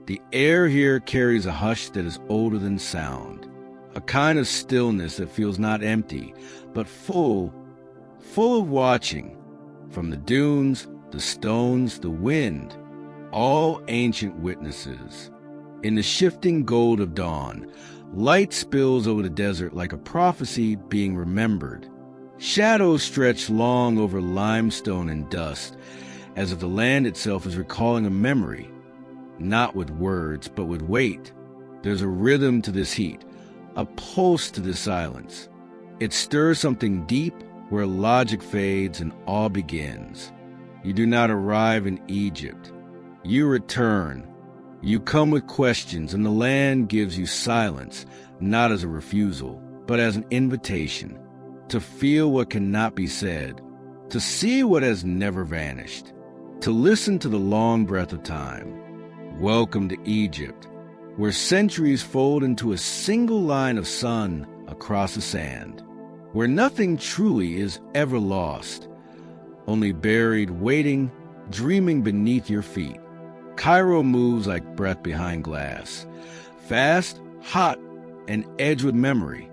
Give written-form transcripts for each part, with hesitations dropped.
The air here carries a hush that is older than sound, a kind of stillness that feels not empty, but full of watching. From the dunes, the stones, the wind, all ancient witnesses. In the shifting gold of dawn, light spills over the desert like a prophecy being remembered. Shadows stretch long over limestone and dust, as if the land itself is recalling a memory, not with words, but with weight. There's a rhythm to this heat, a pulse to this silence. It stirs something deep where logic fades and awe begins. You do not arrive in Egypt. You return. You come with questions, and the land gives you silence, not as a refusal, but as an invitation to feel what cannot be said, to see what has never vanished, to listen to the long breath of time. Welcome to Egypt, where centuries fold into a single line of sun across the sand, where nothing truly is ever lost, only buried, waiting, dreaming beneath your feet. Cairo moves like breath behind glass, fast, hot, and edged with memory.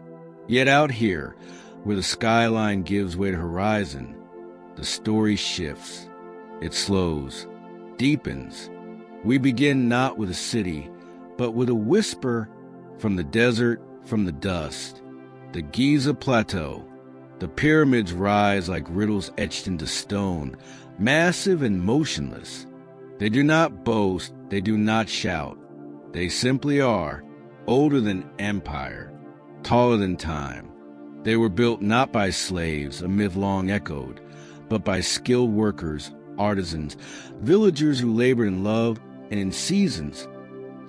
Yet out here, where the skyline gives way to horizon, the story shifts. It slows, deepens. We begin not with a city, but with a whisper from the desert, from the dust. The Giza Plateau. The pyramids rise like riddles etched into stone, massive and motionless. They do not boast, they do not shout. They simply are, older than empire, taller than time. They were built not by slaves, a myth long echoed, but by skilled workers, artisans, villagers who labored in love and in seasons,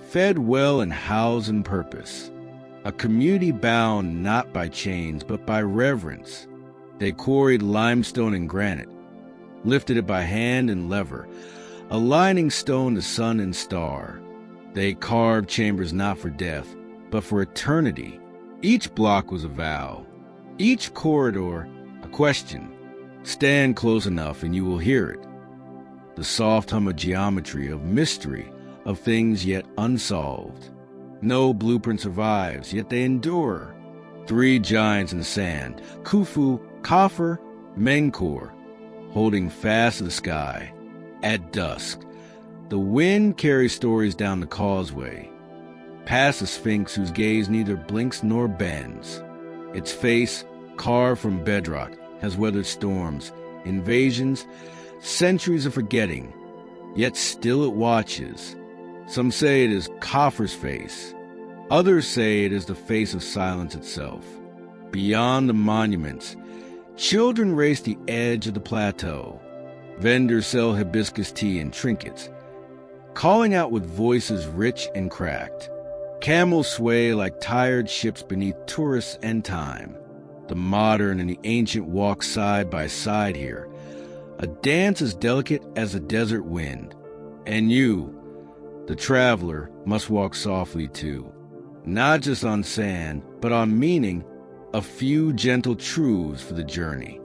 fed well and housed in purpose. A community bound not by chains, but by reverence. They quarried limestone and granite, lifted it by hand and lever, aligning stone to sun and star. They carved chambers not for death, but for eternity. Each block was a vow, each corridor a question. Stand close enough and you will hear it. The soft hum of geometry, of mystery, of things yet unsolved. No blueprint survives, yet they endure. 3 giants in the sand, Khufu, Khafre, Menkaure, holding fast to the sky. At dusk, the wind carries stories down the causeway, past the Sphinx whose gaze neither blinks nor bends. Its face, carved from bedrock, has weathered storms, invasions, centuries of forgetting, yet still it watches. Some say it is Khafre's face. Others say it is the face of silence itself. Beyond the monuments, children race the edge of the plateau. Vendors sell hibiscus tea and trinkets, calling out with voices rich and cracked. Camels sway like tired ships beneath tourists and time. The modern and the ancient walk side by side here, a dance as delicate as the desert wind. And you, the traveler, must walk softly too, not just on sand, but on meaning, a few gentle truths for the journey.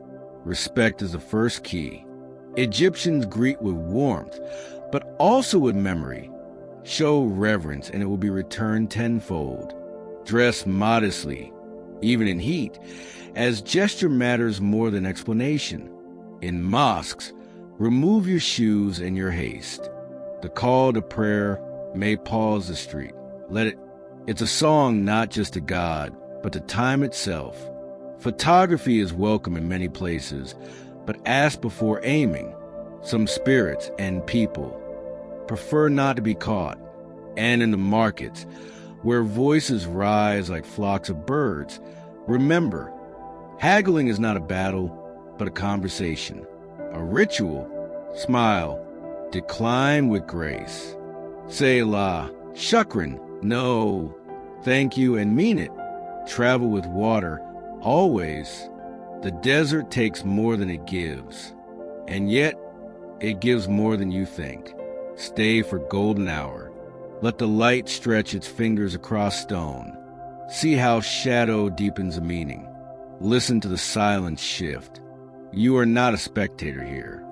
Respect is the first key. Egyptians greet with warmth, but also with memory. Show reverence, and it will be returned tenfold. Dress modestly, even in heat, as gesture matters more than explanation. In mosques, remove your shoes and your haste. The call to prayer may pause the street. It's a song not just to God, but to time itself. Photography is welcome in many places, but ask before aiming. Some spirits and people prefer not to be caught. And in the markets, where voices rise like flocks of birds, remember, haggling is not a battle, but a conversation. A ritual. Smile. Decline with grace. Say la, shukran, no, thank you, and mean it. Travel with water, always. The desert takes more than it gives, and yet it gives more than you think. Stay for golden hour. Let the light stretch its fingers across stone. See how shadow deepens a meaning. Listen to the silence shift. You are not a spectator here.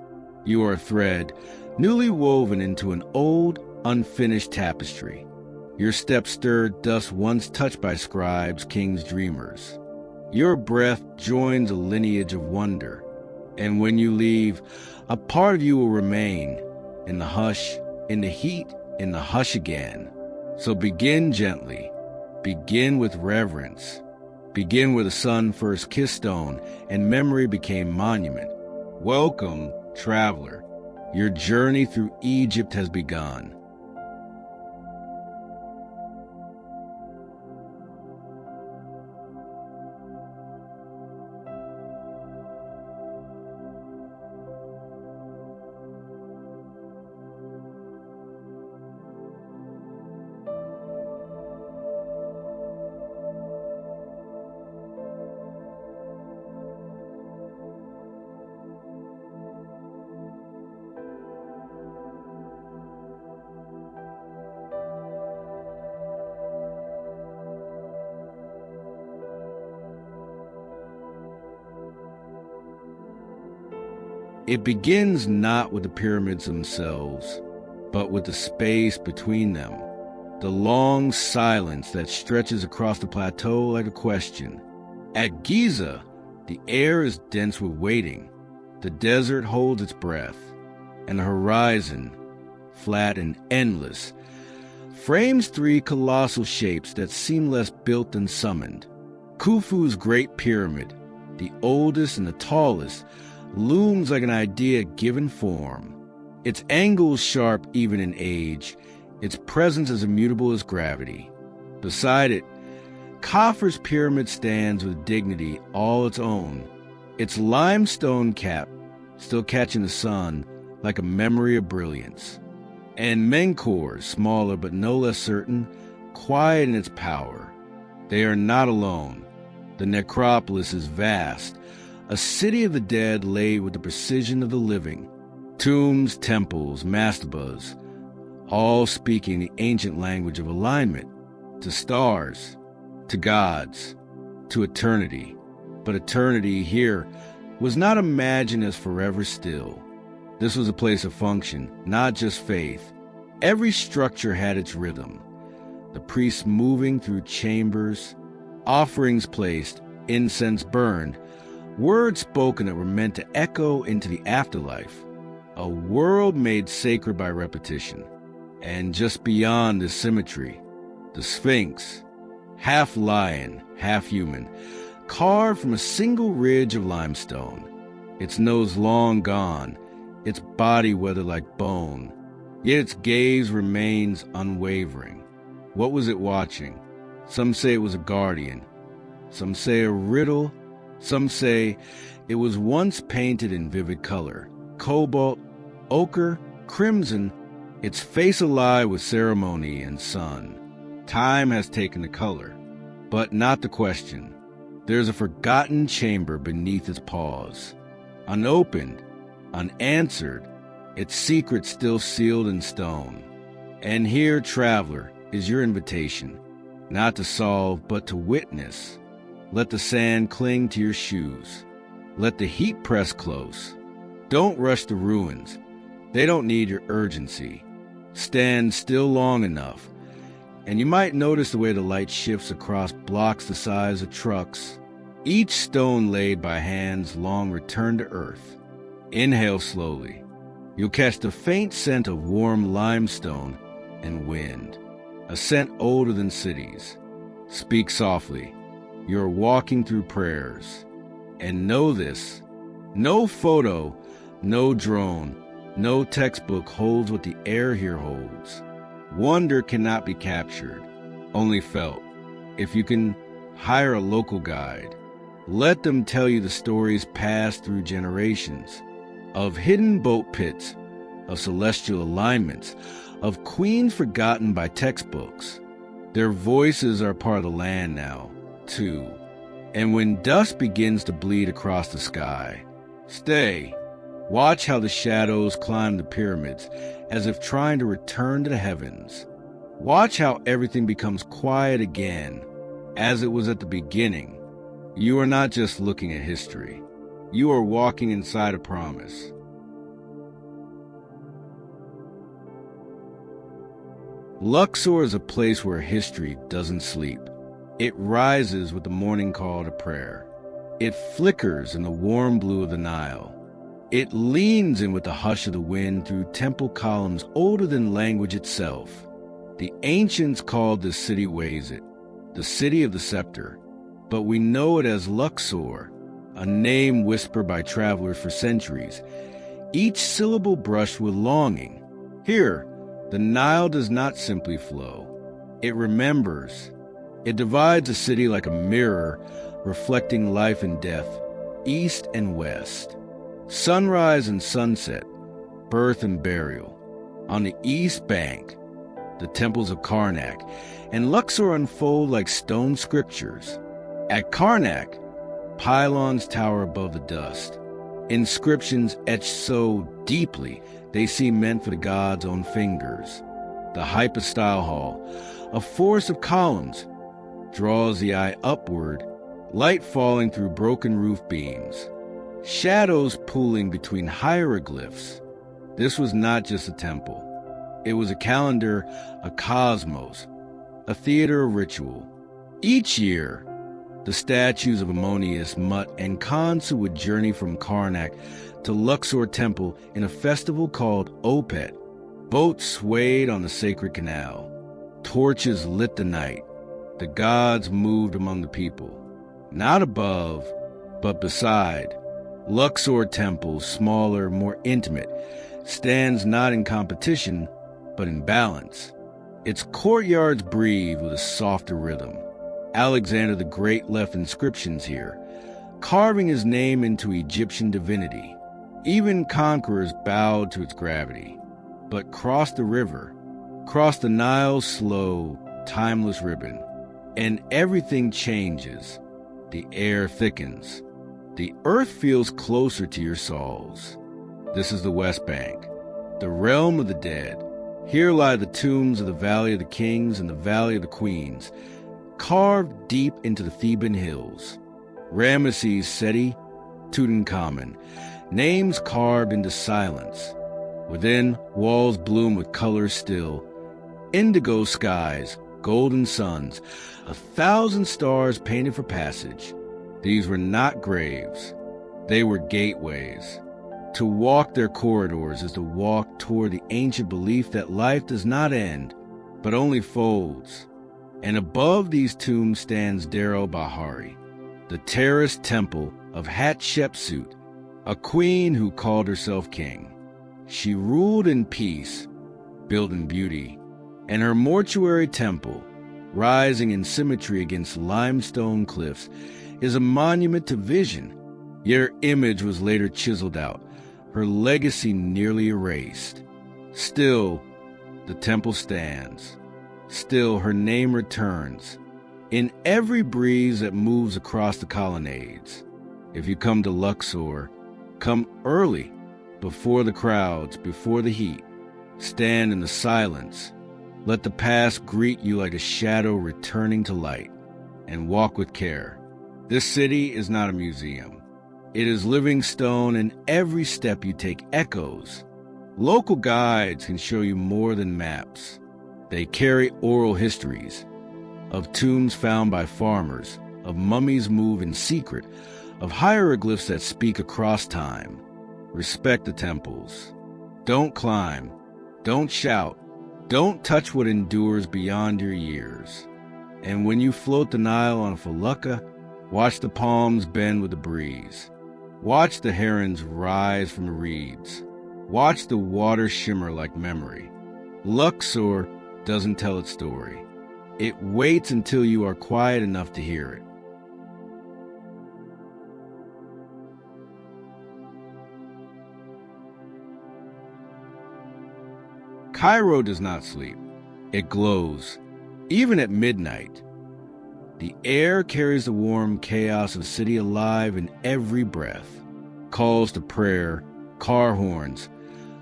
You are a thread newly woven into an old, unfinished tapestry. Your steps stirred dust once touched by scribes, kings, dreamers. Your breath joins a lineage of wonder, and when you leave, a part of you will remain, in the hush, in the heat, in the hush again. So begin gently, begin with reverence, begin where the sun first kissed stone and memory became monument. Welcome, traveler. Your journey through Egypt has begun. It begins not with the pyramids themselves, but with the space between them, the long silence that stretches across the plateau like a question. At Giza, the air is dense with waiting. The desert holds its breath, and the horizon, flat and endless, frames three colossal shapes that seem less built than summoned. Khufu's Great Pyramid, the oldest and the tallest, looms like an idea given form. Its angles sharp even in age, its presence as immutable as gravity. Beside it, Khafre's pyramid stands with dignity all its own, its limestone cap still catching the sun like a memory of brilliance. And Menkaure, smaller but no less certain, quiet in its power. They are not alone. The necropolis is vast, a city of the dead laid with the precision of the living. Tombs, temples, mastabas, all speaking the ancient language of alignment, to stars, to gods, to eternity. But eternity here was not imagined as forever still. This was a place of function, not just faith. Every structure had its rhythm. The priests moving through chambers, offerings placed, incense burned, words spoken that were meant to echo into the afterlife, a world made sacred by repetition. And just beyond this symmetry, the Sphinx, half lion, half human, carved from a single ridge of limestone, its nose long gone, its body weathered like bone, yet its gaze remains unwavering. What was it watching? Some say it was a guardian, some say a riddle, some say it was once painted in vivid color, cobalt, ochre, crimson, its face alive with ceremony and sun. Time has taken the color, but not the question. There's a forgotten chamber beneath its paws, unopened, unanswered, its secret still sealed in stone. And here, traveler, is your invitation, not to solve, but to witness. Let the sand cling to your shoes. Let the heat press close. Don't rush the ruins. They don't need your urgency. Stand still long enough, and you might notice the way the light shifts across blocks the size of trucks. Each stone laid by hands long returned to earth. Inhale slowly. You'll catch the faint scent of warm limestone and wind, a scent older than cities. Speak softly. You're walking through prayers. And know this, no photo, no drone, no textbook holds what the air here holds. Wonder cannot be captured, only felt. If you can, hire a local guide. Let them tell you the stories passed through generations, of hidden boat pits, of celestial alignments, of queens forgotten by textbooks. Their voices are part of the land now, too. And when dust begins to bleed across the sky, stay. Watch how the shadows climb the pyramids as if trying to return to the heavens. Watch how everything becomes quiet again, as it was at the beginning. You are not just looking at history. You are walking inside a promise. Luxor is a place where history doesn't sleep. It rises with the morning call to prayer. It flickers in the warm blue of the Nile. It leans in with the hush of the wind through temple columns older than language itself. The ancients called this city Oasis, the city of the scepter, but we know it as Luxor, a name whispered by travelers for centuries, each syllable brushed with longing. Here, the Nile does not simply flow. It remembers. It divides a city like a mirror, reflecting life and death, east and west, sunrise and sunset, birth and burial. On the east bank, the temples of Karnak and Luxor unfold like stone scriptures. At Karnak, pylons tower above the dust, inscriptions etched so deeply they seem meant for the god's own fingers. The hypostyle hall, a forest of columns, draws the eye upward, light falling through broken roof beams, shadows pooling between hieroglyphs. This was not just a temple. It was a calendar, a cosmos, a theater of ritual. Each year, the statues of Ammonius, Mut, and Khonsu would journey from Karnak to Luxor Temple in a festival called Opet. Boats swayed on the sacred canal. Torches lit the night. The gods moved among the people. Not above, but beside. Luxor Temple, smaller, more intimate, stands not in competition, but in balance. Its courtyards breathe with a softer rhythm. Alexander the Great left inscriptions here, carving his name into Egyptian divinity. Even conquerors bowed to its gravity. But cross the river, cross the Nile's slow, timeless ribbon, and everything changes. The air thickens. The earth feels closer to your souls. This is the West Bank, the realm of the dead. Here lie the tombs of the Valley of the Kings and the Valley of the Queens, carved deep into the Theban hills. Ramesses, Seti, Tutankhamun, names carved into silence. Within, walls bloom with colors still. Indigo skies, golden suns, 1,000 stars painted for passage. These were not graves. They were gateways. To walk their corridors is to walk toward the ancient belief that life does not end, but only folds. And above these tombs stands Deir el-Bahari, the terraced temple of Hatshepsut, a queen who called herself king. She ruled in peace, built in beauty, and her mortuary temple, rising in symmetry against limestone cliffs, is a monument to vision. Yet her image was later chiseled out, her legacy nearly erased. Still, the temple stands. Still, her name returns in every breeze that moves across the colonnades. If you come to Luxor, come early, before the crowds, before the heat. Stand in the silence. Let the past greet you like a shadow returning to light, and walk with care. This city is not a museum. It is living stone, and every step you take echoes. Local guides can show you more than maps. They carry oral histories of tombs found by farmers, of mummies moved in secret, of hieroglyphs that speak across time. Respect the temples. Don't climb. Don't shout. Don't touch what endures beyond your years. And when you float the Nile on a felucca, watch the palms bend with the breeze. Watch the herons rise from the reeds. Watch the water shimmer like memory. Luxor doesn't tell its story. It waits until you are quiet enough to hear it. Cairo does not sleep. It glows, even at midnight. The air carries the warm chaos of the city alive in every breath. Calls to prayer, car horns,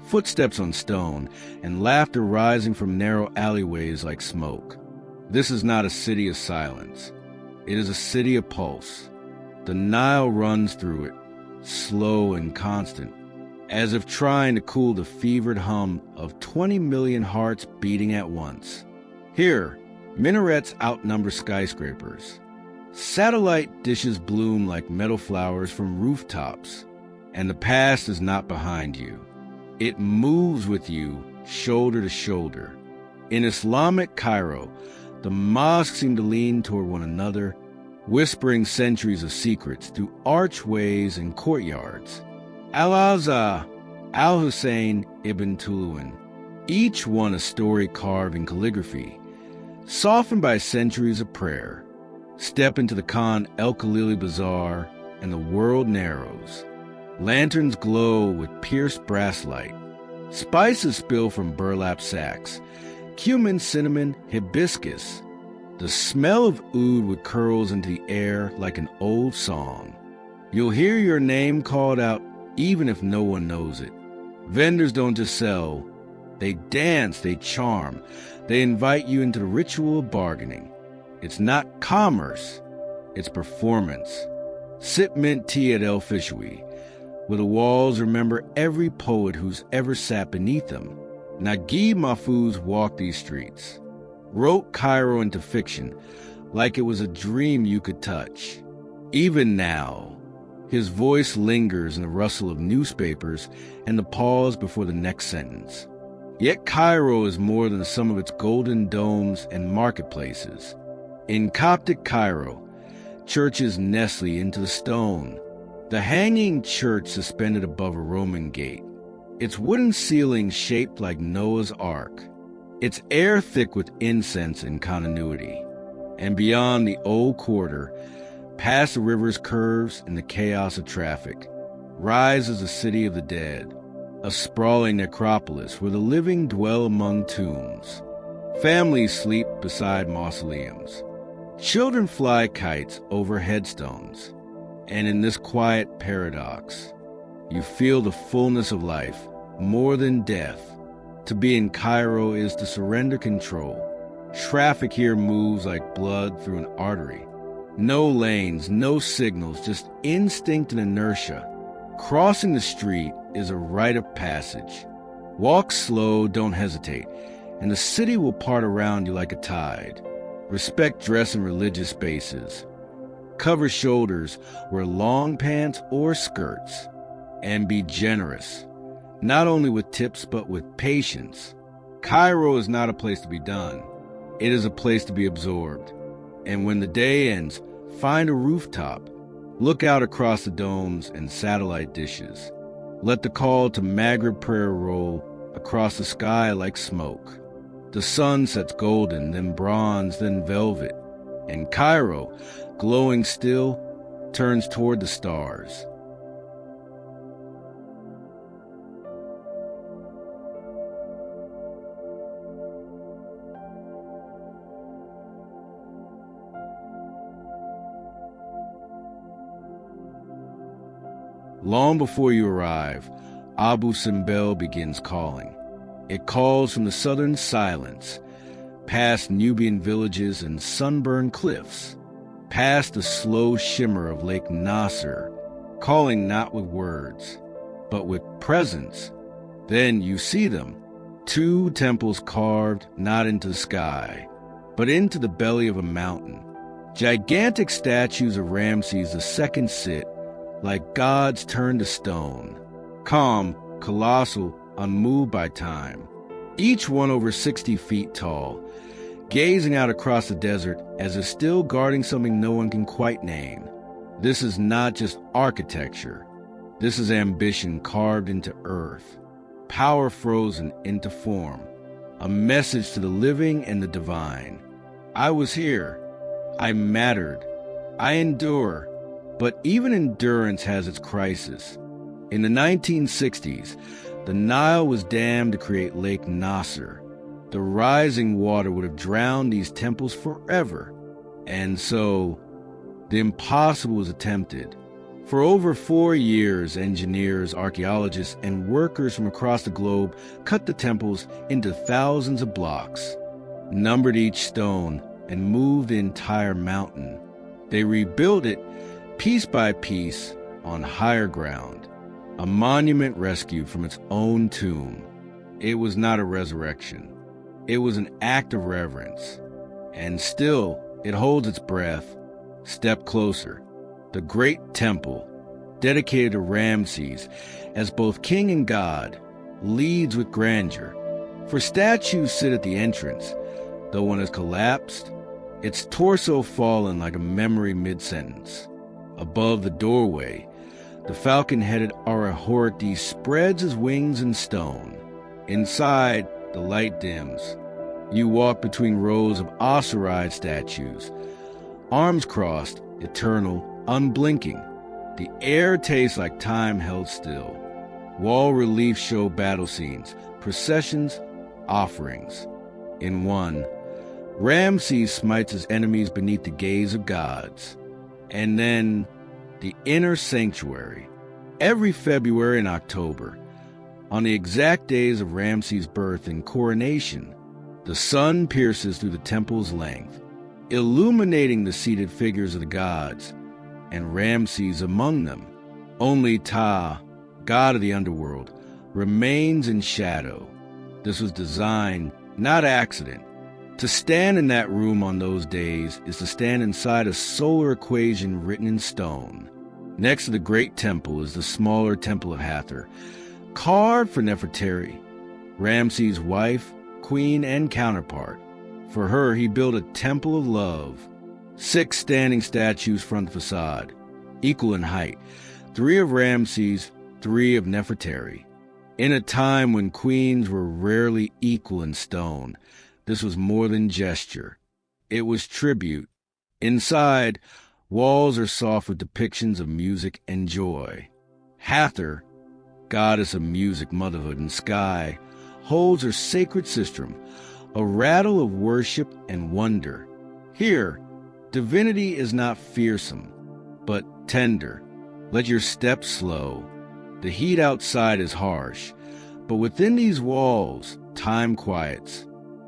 footsteps on stone, and laughter rising from narrow alleyways like smoke. This is not a city of silence. It is a city of pulse. The Nile runs through it, slow and constant, as if trying to cool the fevered hum of 20 million hearts beating at once. Here, minarets outnumber skyscrapers. Satellite dishes bloom like metal flowers from rooftops, and the past is not behind you. It moves with you, shoulder to shoulder. In Islamic Cairo, the mosques seem to lean toward one another, whispering centuries of secrets through archways and courtyards. Al-Azhar, Al-Hussein ibn Tuluan, each one a story carved in calligraphy, softened by centuries of prayer. Step into the Khan El-Khalili Bazaar, and the world narrows. Lanterns glow with pierced brass light. Spices spill from burlap sacks. Cumin, cinnamon, hibiscus. The smell of oud curls into the air like an old song. You'll hear your name called out even if no one knows it. Vendors don't just sell. They dance, they charm. They invite you into the ritual of bargaining. It's not commerce, it's performance. Sip mint tea at El Fishui, where the walls remember every poet who's ever sat beneath them. Naguib Mahfouz walked these streets, wrote Cairo into fiction like it was a dream you could touch. Even now, his voice lingers in the rustle of newspapers and the pause before the next sentence. Yet Cairo is more than the sum of its golden domes and marketplaces. In Coptic Cairo, churches nestle into the stone. The hanging church suspended above a Roman gate. Its wooden ceiling shaped like Noah's Ark. Its air thick with incense and continuity. And beyond the old quarter, past the river's curves and the chaos of traffic, rises the city of the dead, a sprawling necropolis where the living dwell among tombs. Families sleep beside mausoleums. Children fly kites over headstones. And in this quiet paradox, you feel the fullness of life, more than death. To be in Cairo is to surrender control. Traffic here moves like blood through an artery. No lanes, no signals, just instinct and inertia. Crossing the street is a rite of passage. Walk slow, don't hesitate, and the city will part around you like a tide. Respect dress in religious spaces. Cover shoulders, wear long pants or skirts. And be generous, not only with tips but with patience. Cairo is not a place to be done. It is a place to be absorbed. And when the day ends, find a rooftop. Look out across the domes and satellite dishes. Let the call to Maghrib prayer roll across the sky like smoke. The sun sets golden, then bronze, then velvet. And Cairo, glowing still, turns toward the stars. Long before you arrive, Abu Simbel begins calling. It calls from the southern silence, past Nubian villages and sunburned cliffs, past the slow shimmer of Lake Nasser, calling not with words, but with presence. Then you see them, 2 temples carved not into the sky, but into the belly of a mountain. Gigantic statues of Ramses II sit, like gods turned to stone, calm, colossal, unmoved by time, each one over 60 feet tall, gazing out across the desert as if still guarding something no one can quite name. This is not just architecture. This is ambition carved into earth, power frozen into form, a message to the living and the divine. I was here. I mattered. I endure. But even endurance has its crisis. In the 1960s, the Nile was dammed to create Lake Nasser. The rising water would have drowned these temples forever. And so, the impossible was attempted. For over 4 years, engineers, archaeologists, and workers from across the globe cut the temples into thousands of blocks, numbered each stone, and moved the entire mountain. They rebuilt it piece by piece on higher ground, a monument rescued from its own tomb. It was not a resurrection. It was an act of reverence. And still, it holds its breath. Step closer. The great temple, dedicated to Ramses as both king and god, leads with grandeur. For statues sit at the entrance, though one has collapsed, its torso fallen like a memory mid-sentence. Above the doorway, the falcon-headed Arahorti spreads his wings in stone. Inside, the light dims. You walk between rows of osiride statues, arms crossed, eternal, unblinking. The air tastes like time held still. Wall reliefs show battle scenes, processions, offerings. In one, Ramses smites his enemies beneath the gaze of gods. And then, the inner sanctuary. Every February and October, on the exact days of Ramses' birth and coronation, the sun pierces through the temple's length, illuminating the seated figures of the gods, and Ramses among them. Only Ptah, god of the underworld, remains in shadow. This was design, not accident. To stand in that room on those days is to stand inside a solar equation written in stone. Next to the great temple is the smaller temple of Hathor, carved for Nefertari, Ramses' wife, queen, and counterpart. For her, he built a temple of love. 6 standing statues front the facade, equal in height, 3 of Ramses, 3 of Nefertari. In a time when queens were rarely equal in stone, this was more than gesture. It was tribute. Inside, walls are soft with depictions of music and joy. Hathor, goddess of music, motherhood, and sky, holds her sacred sistrum, a rattle of worship and wonder. Here, divinity is not fearsome, but tender. Let your steps slow. The heat outside is harsh, but within these walls, time quiets.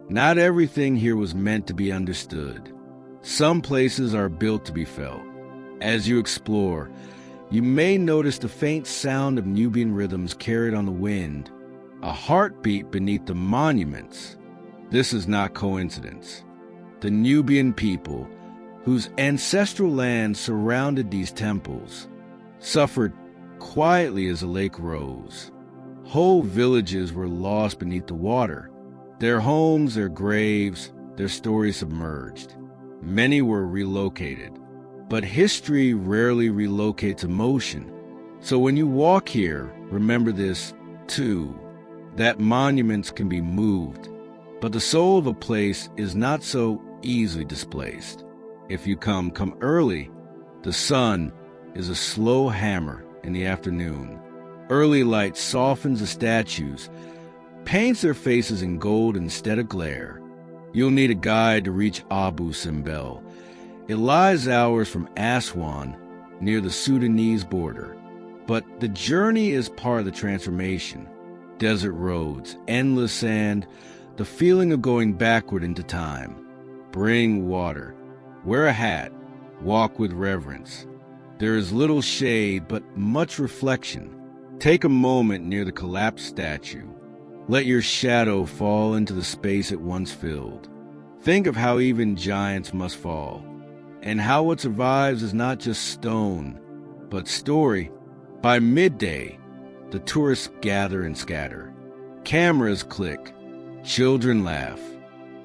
Not everything here was meant to be understood. Some places are built to be felt. As you explore, you may notice the faint sound of Nubian rhythms carried on the wind, a heartbeat beneath the monuments. This is not coincidence. The Nubian people, whose ancestral land surrounded these temples, suffered quietly as the lake rose. Whole villages were lost beneath the water, their homes, their graves, their stories submerged. Many were relocated, but history rarely relocates emotion. So when you walk here, remember this, too, that monuments can be moved, but the soul of a place is not so easily displaced. If you come early. The sun is a slow hammer in the afternoon. Early light softens the statues, paints their faces in gold instead of glare. You'll need a guide to reach Abu Simbel. It lies hours from Aswan, near the Sudanese border. But the journey is part of the transformation. Desert roads, endless sand, the feeling of going backward into time. Bring water. Wear a hat. Walk with reverence. There is little shade, but much reflection. Take a moment near the collapsed statue. Let your shadow fall into the space it once filled. Think of how even giants must fall, and how what survives is not just stone, but story. By midday, the tourists gather and scatter. Cameras click. Children laugh.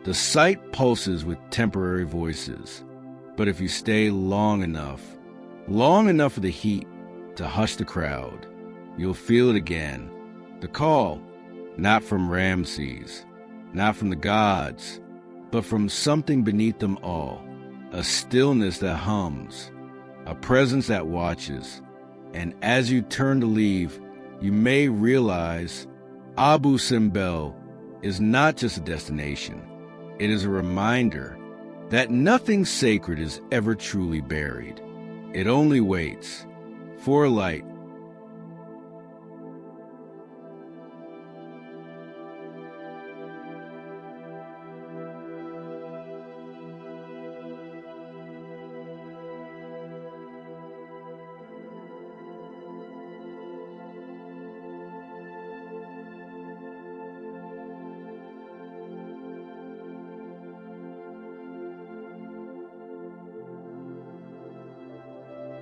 The site pulses with temporary voices. But if you stay long enough for the heat to hush the crowd, you'll feel it again. The call, not from Ramses, not from the gods, but from something beneath them all. A stillness that hums, a presence that watches. And as you turn to leave, you may realize Abu Simbel is not just a destination. It is a reminder that nothing sacred is ever truly buried. It only waits for a light.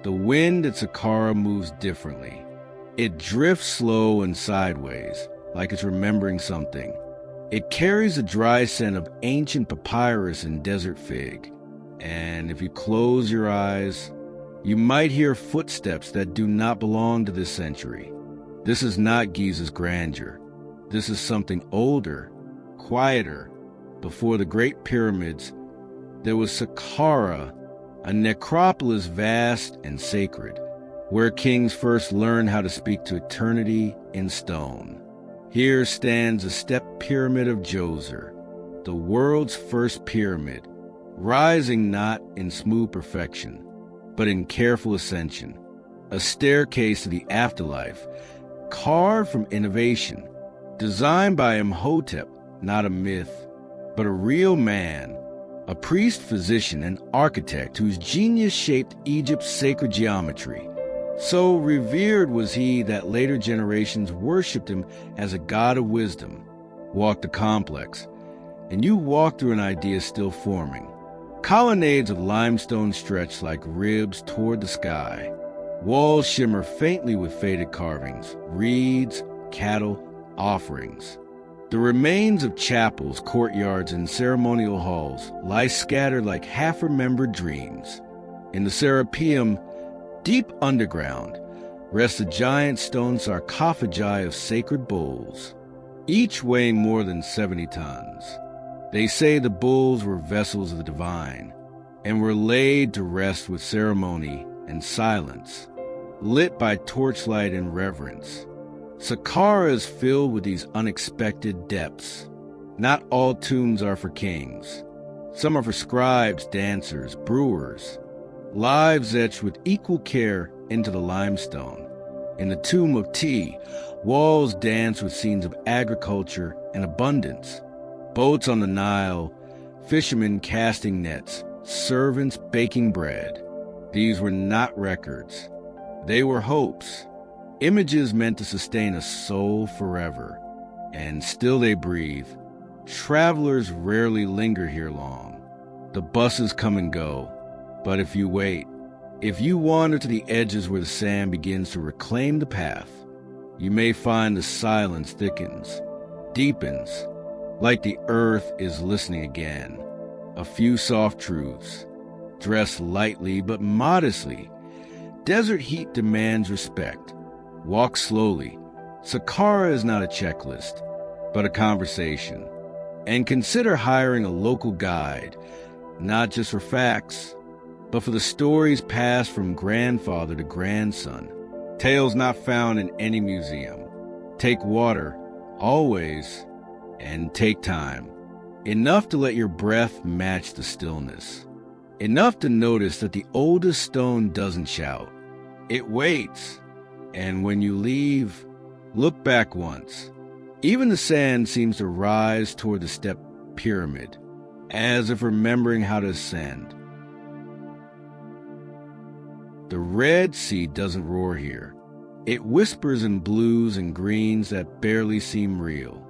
The wind at Saqqara moves differently. It drifts slow and sideways, like it's remembering something. It carries a dry scent of ancient papyrus and desert fig. And if you close your eyes, you might hear footsteps that do not belong to this century. This is not Giza's grandeur. This is something older, quieter. Before the Great Pyramids, there was Saqqara, a necropolis vast and sacred, where kings first learned how to speak to eternity in stone. Here stands a step pyramid of Djoser, the world's first pyramid, rising not in smooth perfection, but in careful ascension, a staircase to the afterlife, carved from innovation, designed by Imhotep, not a myth, but a real man, a priest, physician, and architect whose genius shaped Egypt's sacred geometry. So revered was he that later generations worshipped him as a god of wisdom. Walk the complex, and you walk through an idea still forming. Colonnades of limestone stretch like ribs toward the sky. Walls shimmer faintly with faded carvings, reeds, cattle, offerings. The remains of chapels, courtyards, and ceremonial halls lie scattered like half-remembered dreams. In the Serapeum, deep underground, rests a giant stone sarcophagi of sacred bulls, each weighing more than 70 tons. They say the bulls were vessels of the divine, and were laid to rest with ceremony and silence, lit by torchlight and reverence. Saqqara is filled with these unexpected depths. Not all tombs are for kings. Some are for scribes, dancers, brewers, lives etched with equal care into the limestone. In the tomb of Ti, walls dance with scenes of agriculture and abundance. Boats on the Nile, fishermen casting nets, servants baking bread. These were not records. They were hopes. Images meant to sustain a soul forever, and still they breathe. Travelers rarely linger here long. The buses come and go, but if you wait, if you wander to the edges where the sand begins to reclaim the path, you may find the silence thickens, deepens, like the earth is listening again. A few soft truths, dressed lightly but modestly. Desert heat demands respect. Walk slowly. Saqqara is not a checklist, but a conversation. And consider hiring a local guide, not just for facts, but for the stories passed from grandfather to grandson. Tales not found in any museum. Take water, always, and take time. Enough to let your breath match the stillness. Enough to notice that the oldest stone doesn't shout. It waits. And when you leave, look back once. Even the sand seems to rise toward the step pyramid, as if remembering how to ascend. The Red Sea doesn't roar here. It whispers in blues and greens that barely seem real.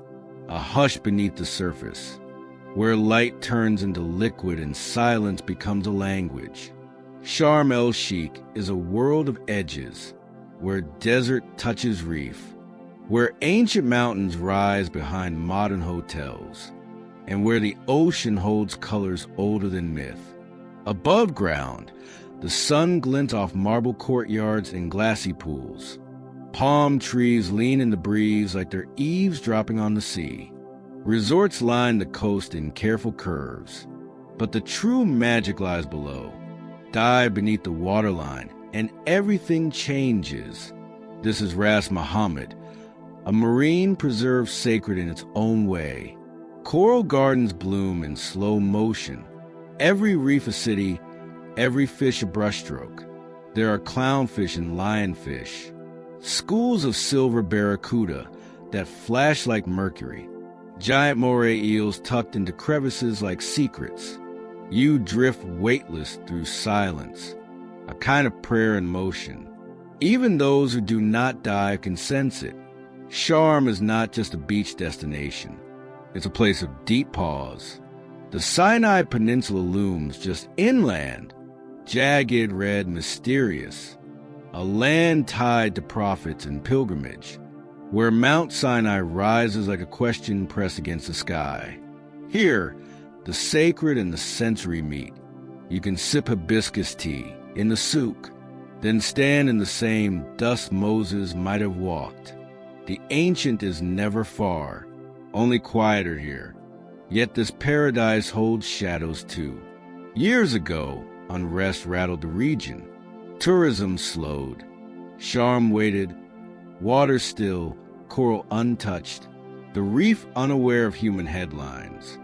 A hush beneath the surface, where light turns into liquid and silence becomes a language. Sharm el-Sheikh is a world of edges, where desert touches reef, where ancient mountains rise behind modern hotels, and where the ocean holds colors older than myth. Above ground, the sun glints off marble courtyards and glassy pools. Palm trees lean in the breeze like they're eavesdropping on the sea. Resorts line the coast in careful curves, but the true magic lies below. Dive beneath the waterline, and everything changes. This is Ras Muhammad, a marine preserve sacred in its own way. Coral gardens bloom in slow motion. Every reef a city, every fish a brushstroke. There are clownfish and lionfish, schools of silver barracuda that flash like mercury, giant moray eels tucked into crevices like secrets. You drift weightless through silence, a kind of prayer in motion. Even those who do not dive can sense it. Sharm is not just a beach destination. It's a place of deep pause. The Sinai Peninsula looms just inland, jagged, red, mysterious, a land tied to prophets and pilgrimage, where Mount Sinai rises like a question pressed against the sky. Here, the sacred and the sensory meet. You can sip hibiscus tea in the souk, then stand in the same dust Moses might have walked. The ancient is never far, only quieter here. Yet this paradise holds shadows too. Years ago, unrest rattled the region. Tourism slowed. Sharm waited, water still, coral untouched, the reef unaware of human headlines.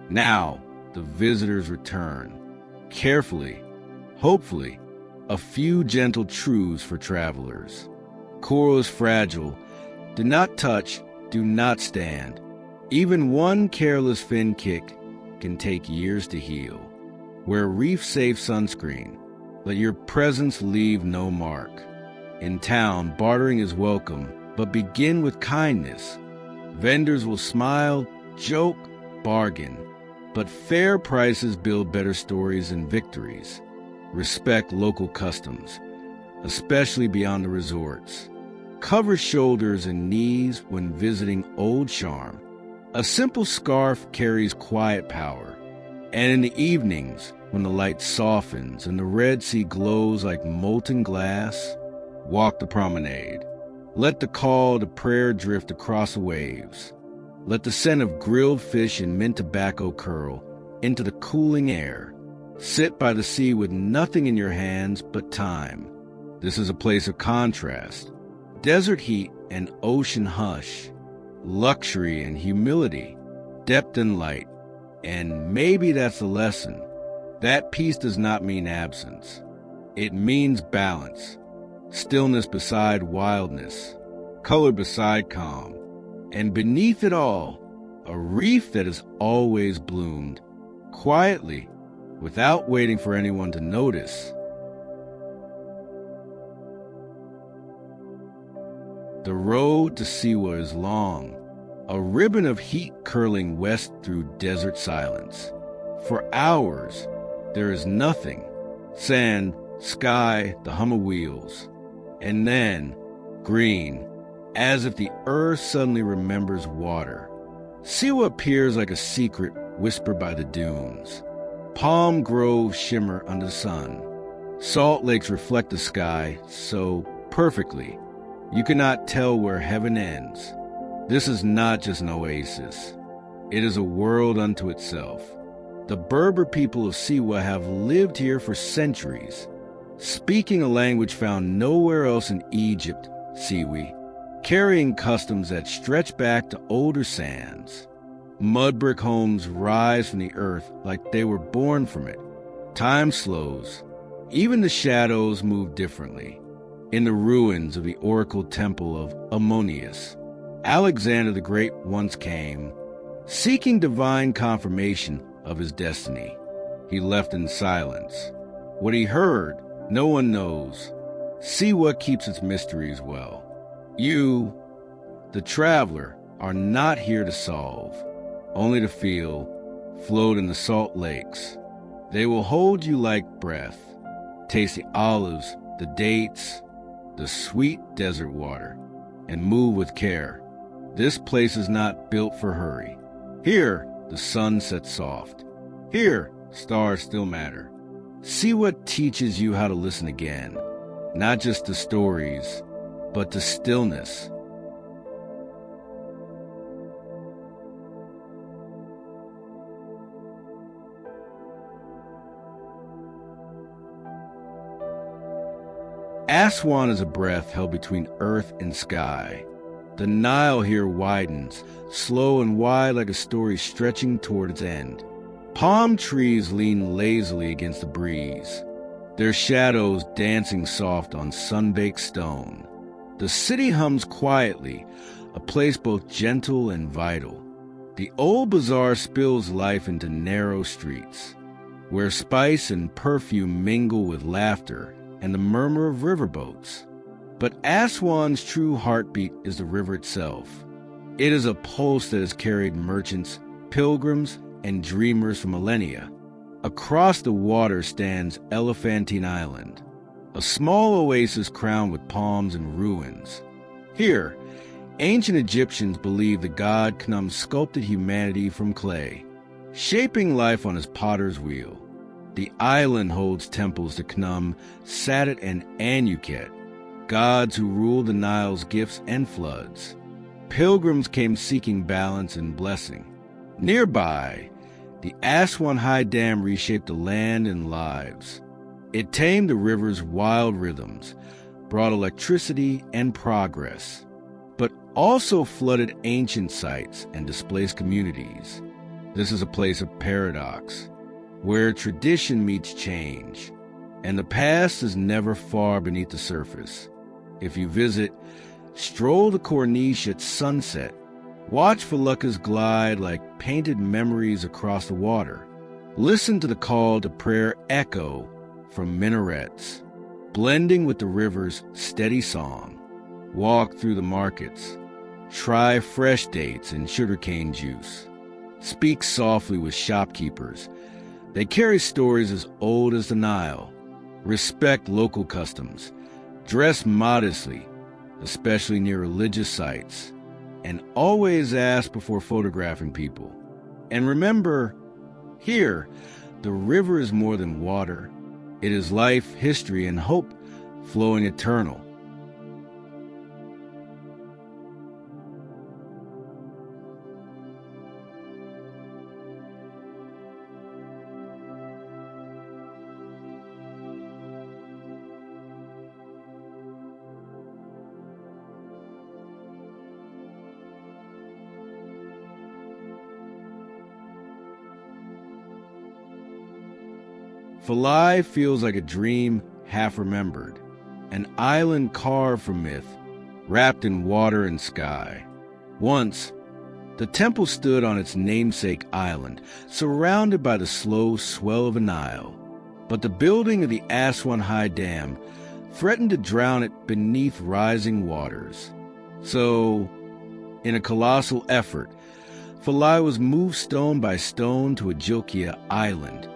Now, the visitors return. Carefully, hopefully, a few gentle truths for travelers. Coral is fragile. Do not touch, do not stand. Even one careless fin kick can take years to heal. Wear reef-safe sunscreen. Let your presence leave no mark. In town, bartering is welcome, but begin with kindness. Vendors will smile, joke, bargain. But fair prices build better stories and victories. Respect local customs, especially beyond the resorts. Cover shoulders and knees when visiting Old Sharm. A simple scarf carries quiet power. And in the evenings, when the light softens and the Red Sea glows like molten glass, walk the promenade. Let the call to prayer drift across the waves. Let the scent of grilled fish and mint tobacco curl into the cooling air. Sit by the sea with nothing in your hands but time. This is a place of contrast. Desert heat and ocean hush. Luxury and humility. Depth and light. And maybe that's the lesson. That peace does not mean absence. It means balance. Stillness beside wildness. Color beside calm. And beneath it all, a reef that has always bloomed, quietly, without waiting for anyone to notice. The road to Siwa is long, a ribbon of heat curling west through desert silence. For hours, there is nothing. Sand, sky, the hum of wheels. And then, green, as if the earth suddenly remembers water. Siwa appears like a secret whispered by the dunes. Palm groves shimmer under the sun. Salt lakes reflect the sky so perfectly, you cannot tell where heaven ends. This is not just an oasis. It is a world unto itself. The Berber people of Siwa have lived here for centuries, speaking a language found nowhere else in Egypt, Siwi, carrying customs that stretch back to older sands. Mud brick homes rise from the earth like they were born from it. Time slows. Even the shadows move differently. In the ruins of the Oracle Temple of Ammonius, Alexander the Great once came, seeking divine confirmation of his destiny. He left in silence. What he heard, no one knows. Siwa keeps its mysteries well. You, the traveler, are not here to solve, only to feel, float in the salt lakes. They will hold you like breath, taste the olives, the dates, the sweet desert water, and move with care. This place is not built for hurry. Here, the sun sets soft. Here, stars still matter. Siwa teaches you how to listen again, not just to stories, but to stillness. Aswan is a breath held between earth and sky. The Nile here widens, slow and wide like a story stretching toward its end. Palm trees lean lazily against the breeze, their shadows dancing soft on sun-baked stone. The city hums quietly, a place both gentle and vital. The old bazaar spills life into narrow streets, where spice and perfume mingle with laughter and the murmur of riverboats. But Aswan's true heartbeat is the river itself. It is a pulse that has carried merchants, pilgrims, and dreamers for millennia. Across the water stands Elephantine Island, a small oasis crowned with palms and ruins. Here, ancient Egyptians believed the god Khnum sculpted humanity from clay, shaping life on his potter's wheel. The island holds temples to Khnum, Satet, and Anuket, gods who ruled the Nile's gifts and floods. Pilgrims came seeking balance and blessing. Nearby, the Aswan High Dam reshaped the land and lives. It tamed the river's wild rhythms, brought electricity and progress, but also flooded ancient sites and displaced communities. This is a place of paradox, where tradition meets change, and the past is never far beneath the surface. If you visit, stroll the Corniche at sunset. Watch feluccas glide like painted memories across the water. Listen to the call to prayer echo from minarets, blending with the river's steady song. Walk through the markets. Try fresh dates and sugarcane juice. Speak softly with shopkeepers. They carry stories as old as the Nile. Respect local customs. Dress modestly, especially near religious sites. And always ask before photographing people. And remember, here, the river is more than water. It is life, history, and hope flowing eternal. Philae feels like a dream half remembered, an island carved from myth, wrapped in water and sky. Once, the temple stood on its namesake island, surrounded by the slow swell of the Nile. But the building of the Aswan High Dam threatened to drown it beneath rising waters. So, in a colossal effort, Philae was moved stone by stone to Ajilkia Island,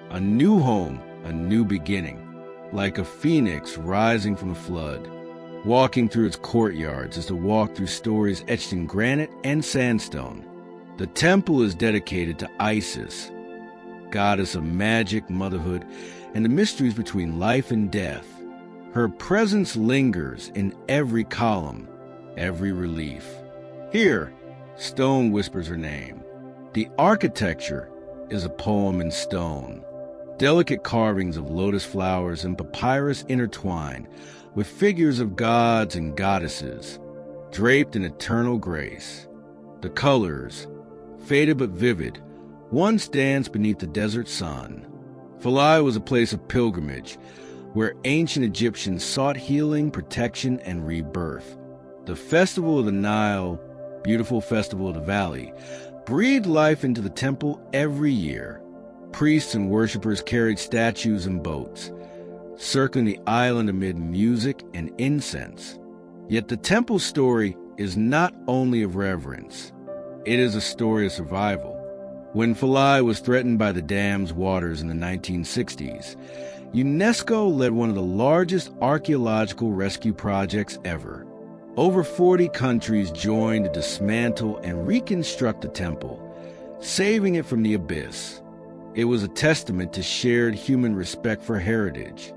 a new home, a new beginning, like a phoenix rising from a flood. Walking through its courtyards is to walk through stories etched in granite and sandstone. The temple is dedicated to Isis, goddess of magic, motherhood, and the mysteries between life and death. Her presence lingers in every column, every relief. Here, stone whispers her name. The architecture is a poem in stone. Delicate carvings of lotus flowers and papyrus intertwine with figures of gods and goddesses, draped in eternal grace. The colors, faded but vivid, once danced beneath the desert sun. Philae was a place of pilgrimage, where ancient Egyptians sought healing, protection, and rebirth. The Festival of the Nile, beautiful festival of the valley, breathed life into the temple every year. Priests and worshippers carried statues and boats, circling the island amid music and incense. Yet the temple story is not only of reverence, it is a story of survival. When Philae was threatened by the dam's waters in the 1960s, UNESCO led one of the largest archaeological rescue projects ever. Over 40 countries joined to dismantle and reconstruct the temple, saving it from the abyss. It was a testament to shared human respect for heritage.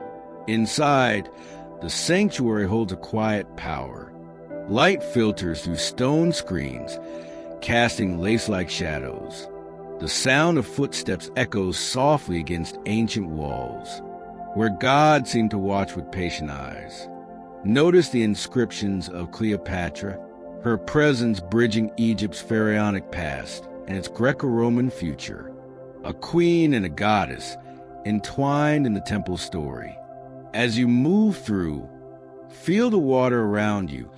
Inside, the sanctuary holds a quiet power. Light filters through stone screens, casting lace-like shadows. The sound of footsteps echoes softly against ancient walls, where God seemed to watch with patient eyes. Notice the inscriptions of Cleopatra, her presence bridging Egypt's pharaonic past and its Greco-Roman future. A queen and a goddess entwined in the temple story. As you move through, feel the water around you,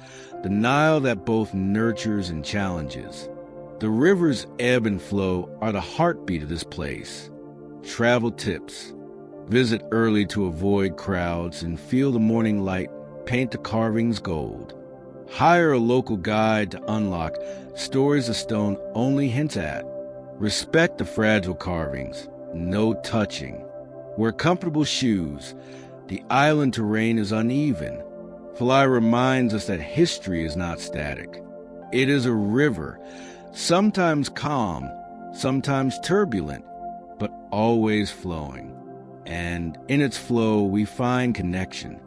the Nile that both nurtures and challenges. The river's ebb and flow are the heartbeat of this place. Travel tips. Visit early to avoid crowds and feel the morning light paint the carvings gold. Hire a local guide to unlock stories the stone only hints at. Respect the fragile carvings. no touching. Wear comfortable shoes. The island terrain is uneven. Philae reminds us that history is not static. It is a river, sometimes calm, sometimes turbulent, but always flowing. And in its flow, we find connection.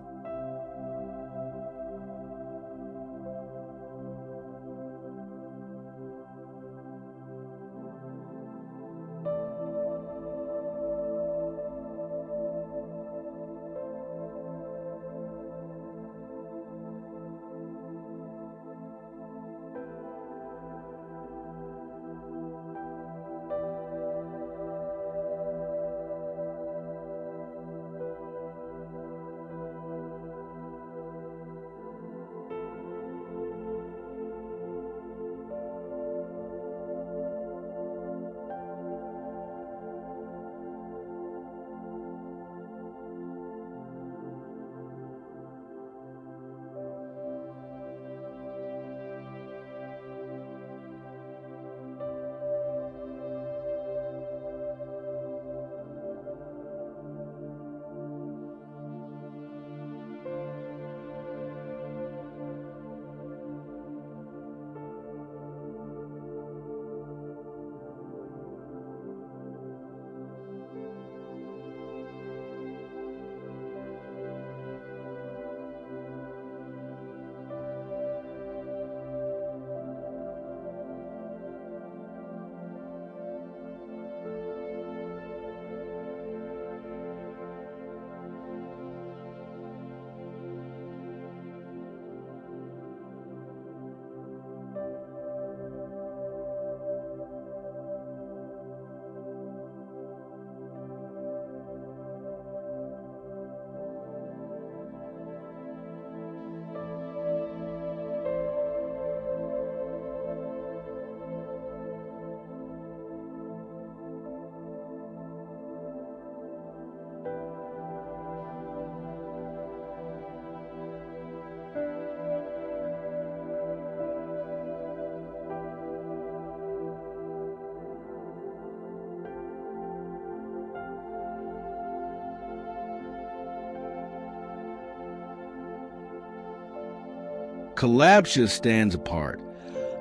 Kalabsha stands apart,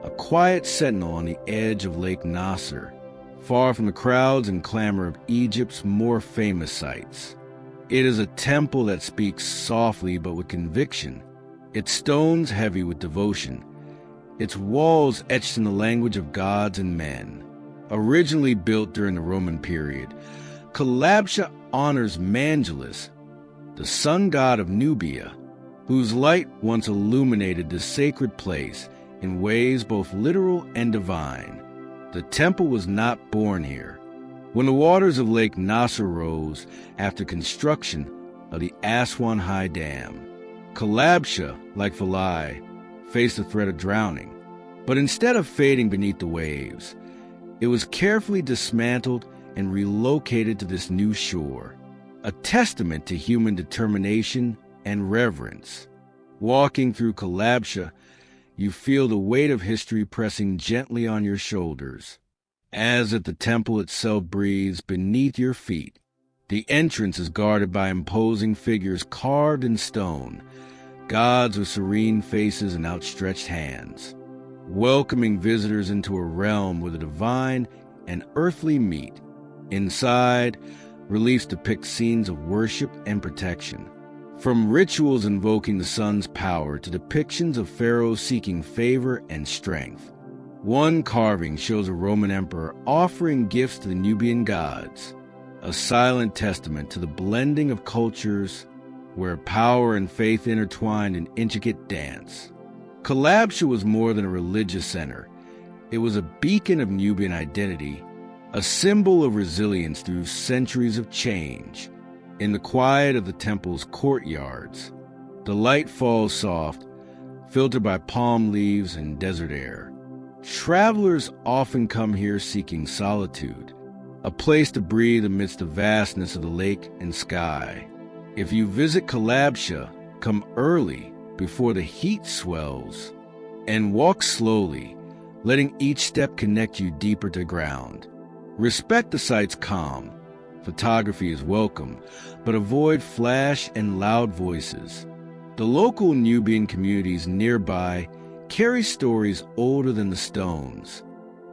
a quiet sentinel on the edge of Lake Nasser, far from the crowds and clamor of Egypt's more famous sites. It is a temple that speaks softly but with conviction, its stones heavy with devotion, its walls etched in the language of gods and men. Originally built during the Roman period, Kalabsha honors Mangelus, the sun god of Nubia, whose light once illuminated this sacred place in ways both literal and divine. The temple was not born here. When the waters of Lake Nasser rose after construction of the Aswan High Dam, Kalabsha, like Philae, faced the threat of drowning. But instead of fading beneath the waves, it was carefully dismantled and relocated to this new shore, a testament to human determination and reverence. Walking through Kalabsha, you feel the weight of history pressing gently on your shoulders, as if the temple itself breathes beneath your feet. The entrance is guarded by imposing figures carved in stone, gods with serene faces and outstretched hands, welcoming visitors into a realm where the divine and earthly meet. Inside, reliefs depict scenes of worship and protection. From rituals invoking the sun's power to depictions of pharaohs seeking favor and strength. One carving shows a Roman emperor offering gifts to the Nubian gods, a silent testament to the blending of cultures where power and faith intertwined in intricate dance. Kalabsha was more than a religious center. It was a beacon of Nubian identity, a symbol of resilience through centuries of change. In the quiet of the temple's courtyards, the light falls soft, filtered by palm leaves and desert air. Travelers often come here seeking solitude, a place to breathe amidst the vastness of the lake and sky. If you visit Kalabsha, come early before the heat swells, and walk slowly, letting each step connect you deeper to ground. Respect the site's calm, Photography is welcome, but avoid flash and loud voices. The local Nubian communities nearby carry stories older than the stones,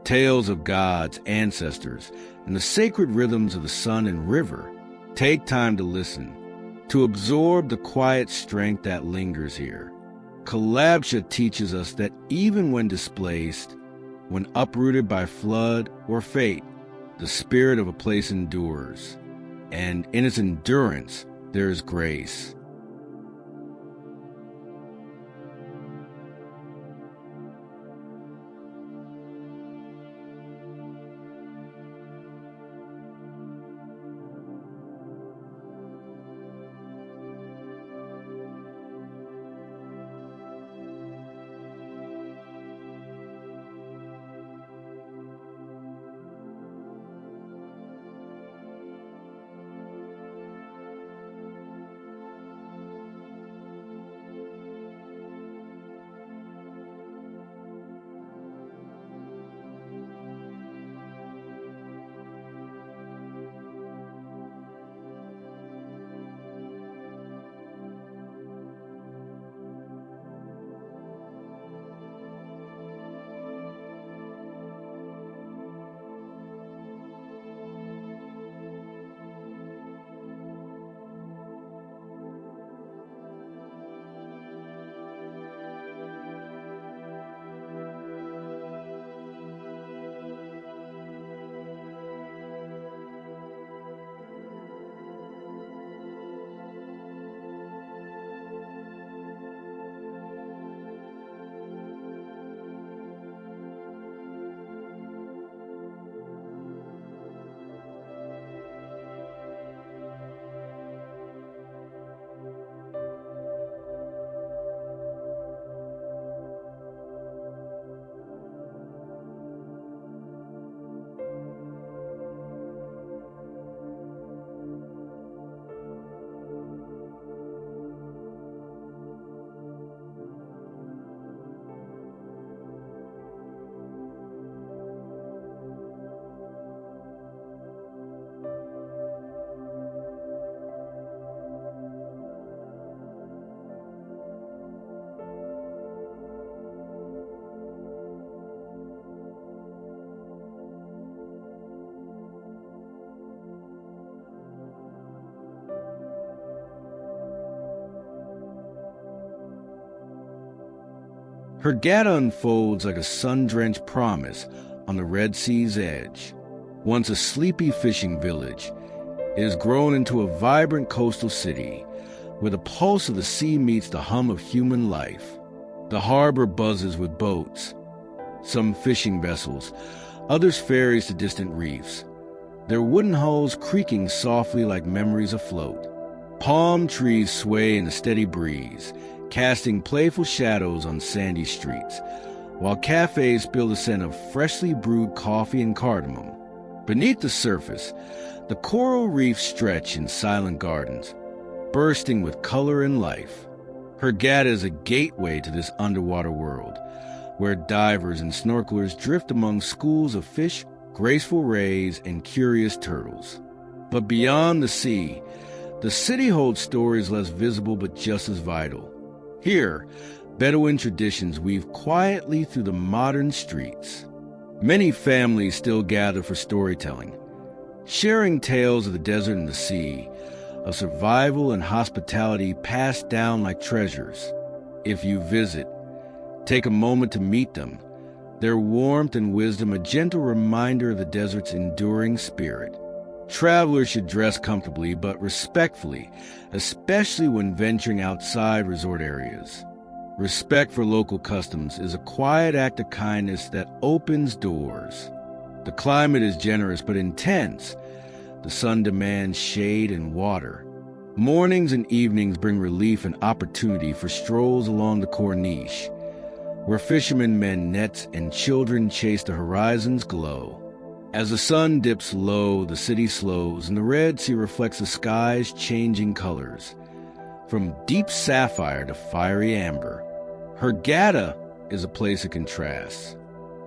tales of gods, ancestors, and the sacred rhythms of the sun and river. Take time to listen, to absorb the quiet strength that lingers here. Kalabsha teaches us that even when displaced, when uprooted by flood or fate, the spirit of a place endures, and in its endurance there is grace. Hurghada unfolds like a sun-drenched promise on the Red Sea's edge. Once a sleepy fishing village, it has grown into a vibrant coastal city where the pulse of the sea meets the hum of human life. The harbor buzzes with boats, some fishing vessels, others ferries to distant reefs, their wooden hulls creaking softly like memories afloat. Palm trees sway in the steady breeze, casting playful shadows on sandy streets, while cafes spill the scent of freshly brewed coffee and cardamom. Beneath the surface, the coral reefs stretch in silent gardens, bursting with color and life. Hurghada is a gateway to this underwater world, where divers and snorkelers drift among schools of fish, graceful rays, and curious turtles. But beyond the sea, the city holds stories less visible but just as vital. Here, Bedouin traditions weave quietly through the modern streets. Many families still gather for storytelling, sharing tales of the desert and the sea, of survival and hospitality passed down like treasures. If you visit, take a moment to meet them, their warmth and wisdom a gentle reminder of the desert's enduring spirit. Travelers should dress comfortably but respectfully, especially when venturing outside resort areas. Respect for local customs is a quiet act of kindness that opens doors. The climate is generous but intense. The sun demands shade and water. Mornings and evenings bring relief and opportunity for strolls along the Corniche, where fishermen mend nets and children chase the horizon's glow. As the sun dips low, the city slows, and the Red Sea reflects the sky's changing colors, from deep sapphire to fiery amber. Hurghada is a place of contrasts.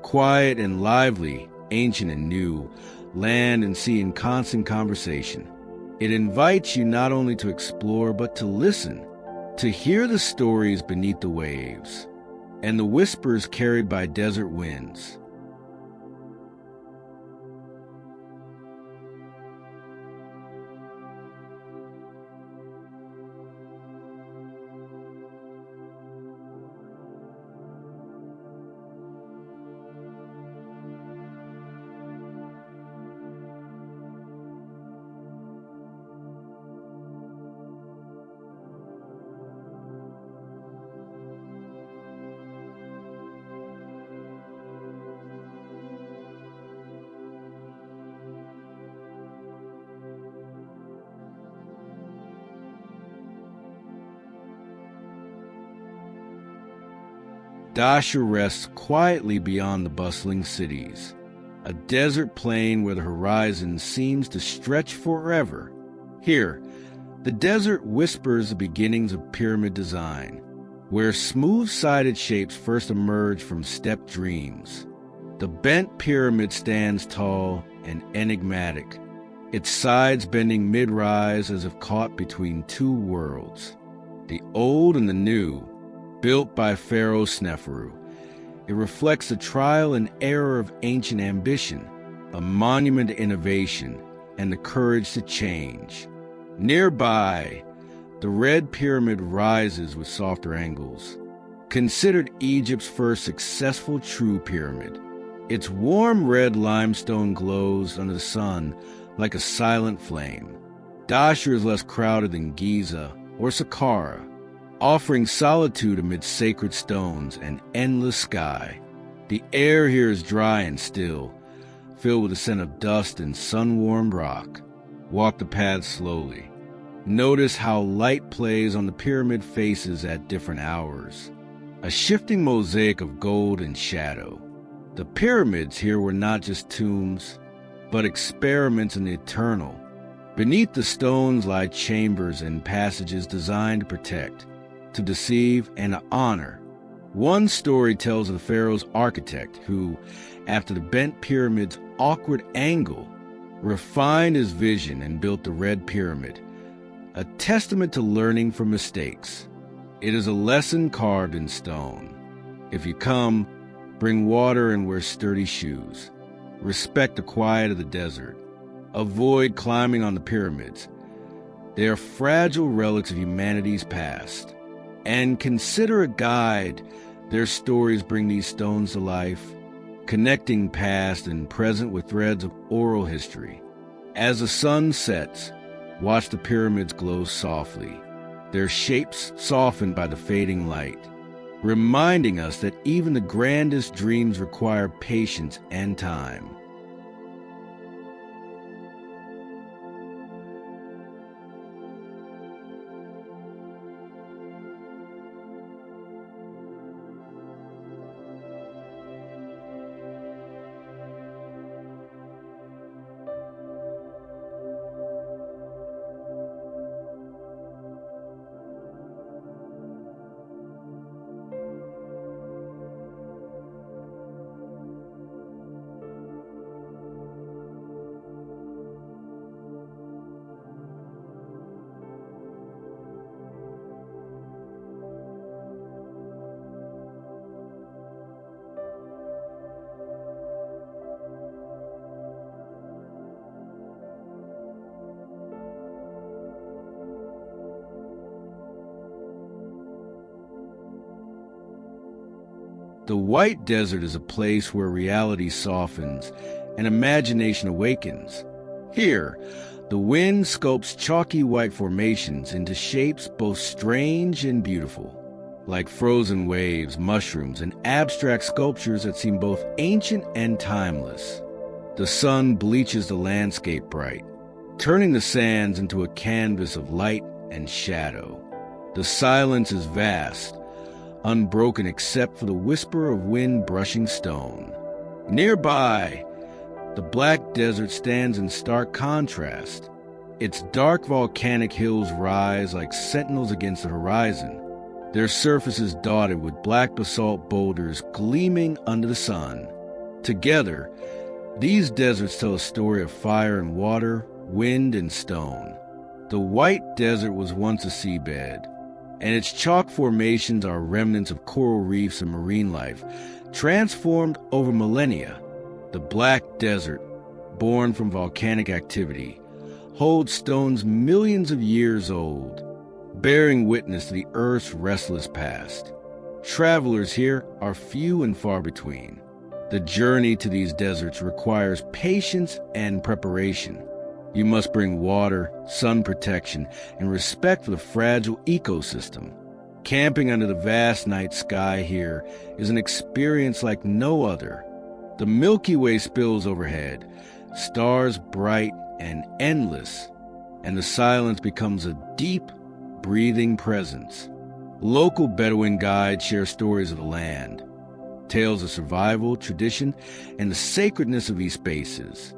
Quiet and lively ancient and new, land and sea in constant conversation. It invites you not only to explore, but to listen, to hear the stories beneath the waves, and the whispers carried by desert winds. Dahshur rests quietly beyond the bustling cities, a desert plain where the horizon seems to stretch forever. Here, the desert whispers the beginnings of pyramid design, where smooth-sided shapes first emerged from stepped dreams. The bent pyramid stands tall and enigmatic, its sides bending mid-rise as if caught between two worlds, the old and the new, built by Pharaoh Sneferu. It reflects the trial and error of ancient ambition, a monument to innovation, and the courage to change. Nearby, the Red Pyramid rises with softer angles. Considered Egypt's first successful true pyramid, its warm red limestone glows under the sun like a silent flame. Dahshur is less crowded than Giza or Saqqara, offering solitude amid sacred stones and endless sky. The air here is dry and still, filled with the scent of dust and sun-warmed rock. Walk the path slowly. Notice how light plays on the pyramid faces at different hours, a shifting mosaic of gold and shadow. The pyramids here were not just tombs, but experiments in the eternal. Beneath the stones lie chambers and passages designed to protect, to deceive, and to honor. One story tells of the pharaoh's architect who, after the bent pyramid's awkward angle, refined his vision and built the Red Pyramid, a testament to learning from mistakes. It is a lesson carved in stone. If you come, bring water and wear sturdy shoes. Respect the quiet of the desert. Avoid climbing on the pyramids. They are fragile relics of humanity's past. And consider a guide. Their stories bring these stones to life, connecting past and present with threads of oral history. As the sun sets, watch the pyramids glow softly, their shapes softened by the fading light, reminding us that even the grandest dreams require patience and time. The White Desert is a place where reality softens and imagination awakens. Here, the wind sculpts chalky white formations into shapes both strange and beautiful, like frozen waves, mushrooms, and abstract sculptures that seem both ancient and timeless. The sun bleaches the landscape bright, turning the sands into a canvas of light and shadow. The silence is vast, unbroken except for the whisper of wind brushing stone. Nearby, the Black Desert stands in stark contrast. Its dark volcanic hills rise like sentinels against the horizon, their surfaces dotted with black basalt boulders gleaming under the sun. Together, These deserts tell a story of fire and water, wind and stone. The White Desert was once a seabed, and its chalk formations are remnants of coral reefs and marine life, transformed over millennia. The Black Desert, born from volcanic activity, holds stones millions of years old, bearing witness to the Earth's restless past. Travelers here are few and far between. The journey to these deserts requires patience and preparation. You must bring water, sun protection, and respect for the fragile ecosystem. Camping under the vast night sky here is an experience like no other. The Milky Way spills overhead, stars bright and endless, and the silence becomes a deep, breathing presence. Local Bedouin guides share stories of the land, tales of survival, tradition, and the sacredness of these spaces.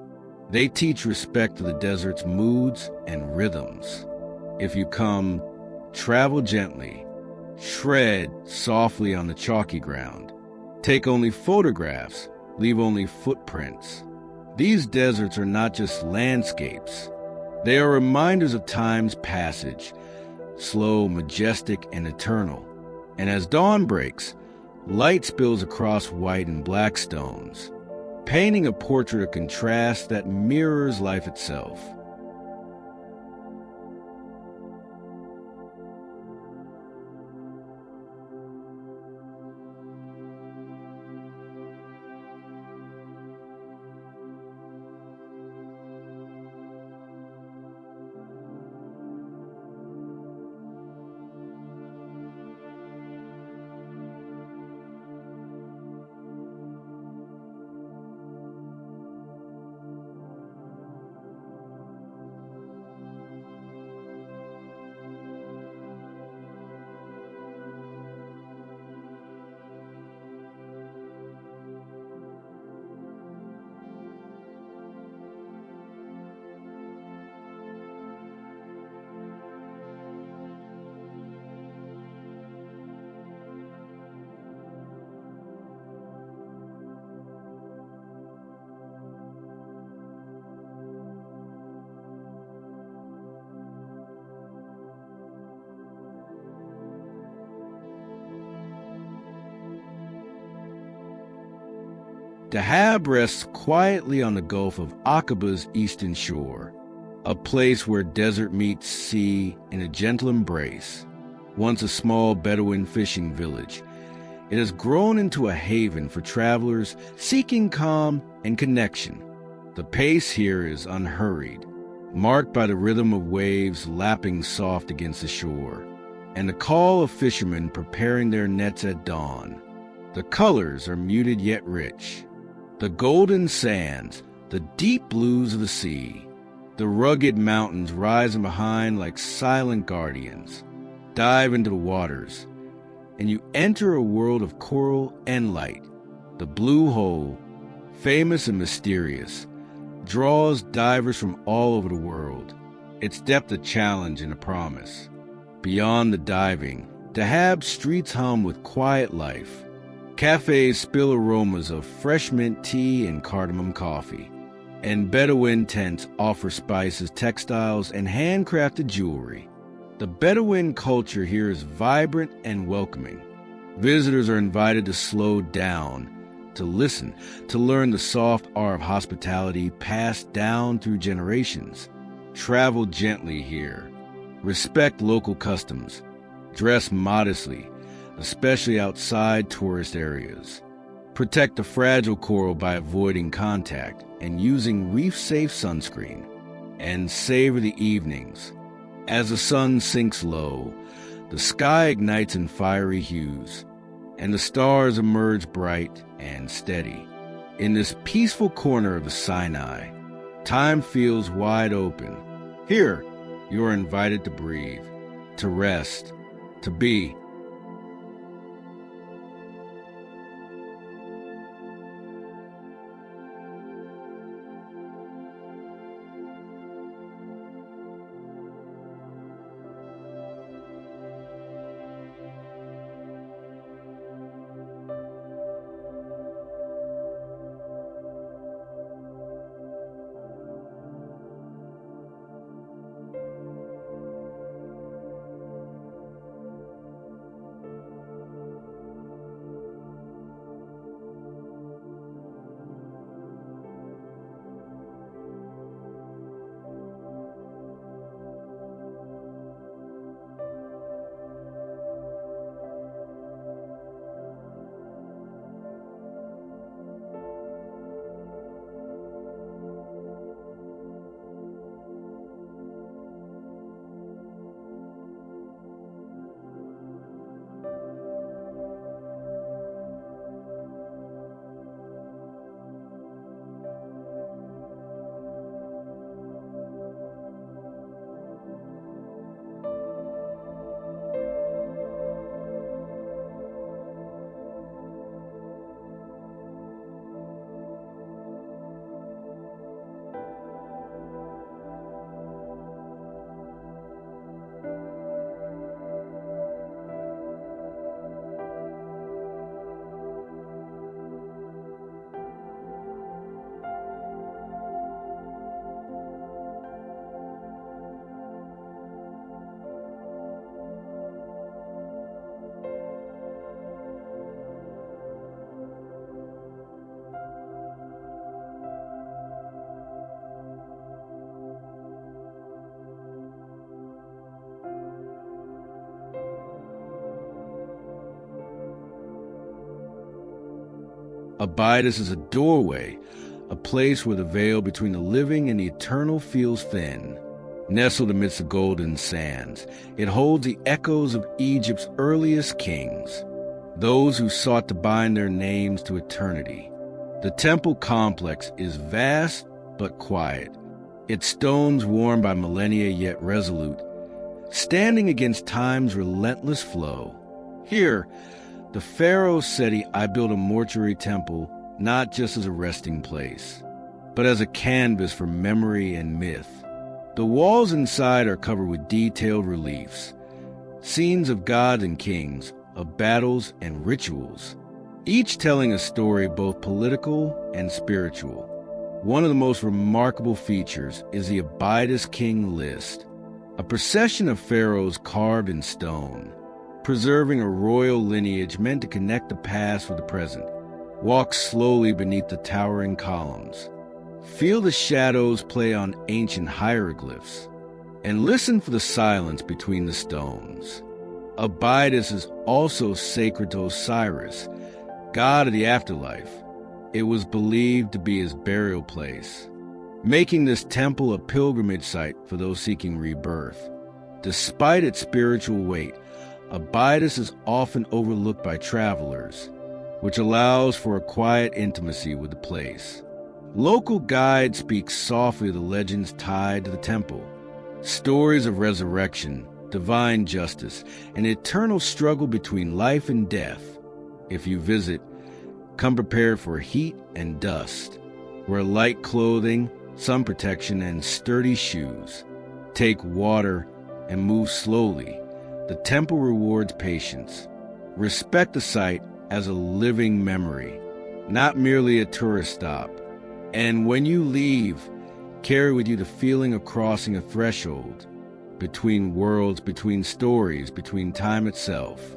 They teach respect to the desert's moods and rhythms. If you come, travel gently, tread softly on the chalky ground, take only photographs, leave only footprints. These deserts are not just landscapes. They are reminders of time's passage, slow, majestic, and eternal. And as dawn breaks, light spills across white and black stones, painting a portrait of contrast that mirrors life itself. Dahab rests quietly on the Gulf of Aqaba's eastern shore, a place where desert meets sea in a gentle embrace. Once a small Bedouin fishing village, it has grown into a haven for travelers seeking calm and connection. The pace here is unhurried, marked by the rhythm of waves lapping soft against the shore, and the call of fishermen preparing their nets at dawn. The colors are muted yet rich. The golden sands, the deep blues of the sea, the rugged mountains rising behind like silent guardians. Dive into the waters, and you enter a world of coral and light. The blue hole, famous and mysterious, draws divers from all over the world, its depth a challenge and a promise. Beyond the diving, Dahab streets hum with quiet life. Cafes spill aromas of fresh mint tea and cardamom coffee, and Bedouin tents offer spices, textiles, and handcrafted jewelry. The Bedouin culture here is vibrant and welcoming. Visitors are invited to slow down, to listen, to learn the soft art of hospitality passed down through generations. Travel gently here. Respect local customs. Dress modestly, especially outside tourist areas. Protect the fragile coral by avoiding contact and using reef-safe sunscreen. And savor the evenings. As the sun sinks low, the sky ignites in fiery hues, and the stars emerge bright and steady. In this peaceful corner of the Sinai, time feels wide open. Here, you are invited to breathe, to rest, to be. Abydos is a doorway, a place where the veil between the living and the eternal feels thin. Nestled amidst the golden sands, it holds the echoes of Egypt's earliest kings, those who sought to bind their names to eternity. The temple complex is vast but quiet, its stones worn by millennia yet resolute, standing against time's relentless flow. Here, the pharaoh said, "I built a mortuary temple not just as a resting place, but as a canvas for memory and myth." The walls inside are covered with detailed reliefs, scenes of gods and kings, of battles and rituals, each telling a story both political and spiritual. One of the most remarkable features is the Abydos King List, a procession of pharaohs carved in stone, preserving a royal lineage meant to connect the past with the present. Walk slowly beneath the towering columns. Feel the shadows play on ancient hieroglyphs, and listen for the silence between the stones. Abydos is also sacred to Osiris, god of the afterlife. It was believed to be his burial place, making this temple a pilgrimage site for those seeking rebirth. Despite its spiritual weight, Abydos is often overlooked by travelers, which allows for a quiet intimacy with the place. Local guides speak softly of the legends tied to the temple, stories of resurrection, divine justice, and eternal struggle between life and death. If you visit, come prepared for heat and dust. Wear light clothing, sun protection, and sturdy shoes. Take water and move slowly. The temple rewards patience. Respect the site as a living memory, not merely a tourist stop. And when you leave, carry with you the feeling of crossing a threshold between worlds, between stories, between time itself.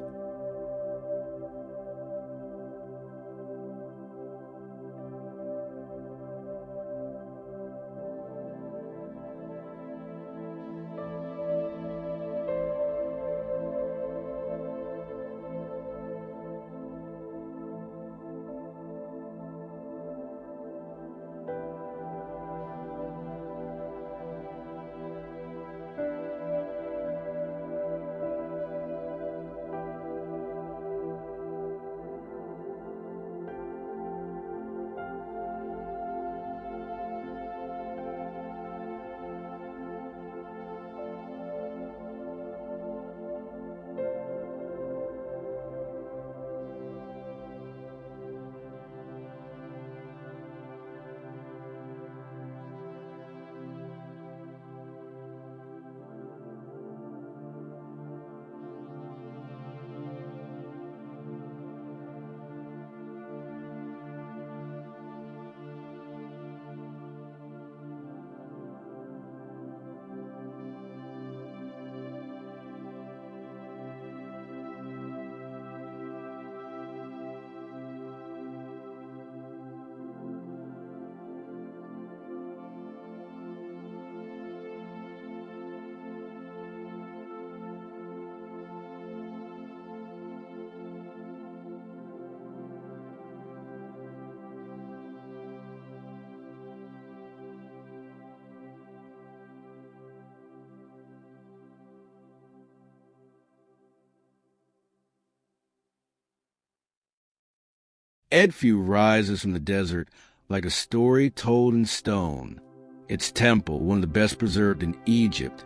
Edfu rises from the desert like a story told in stone. Its temple, one of the best preserved in Egypt,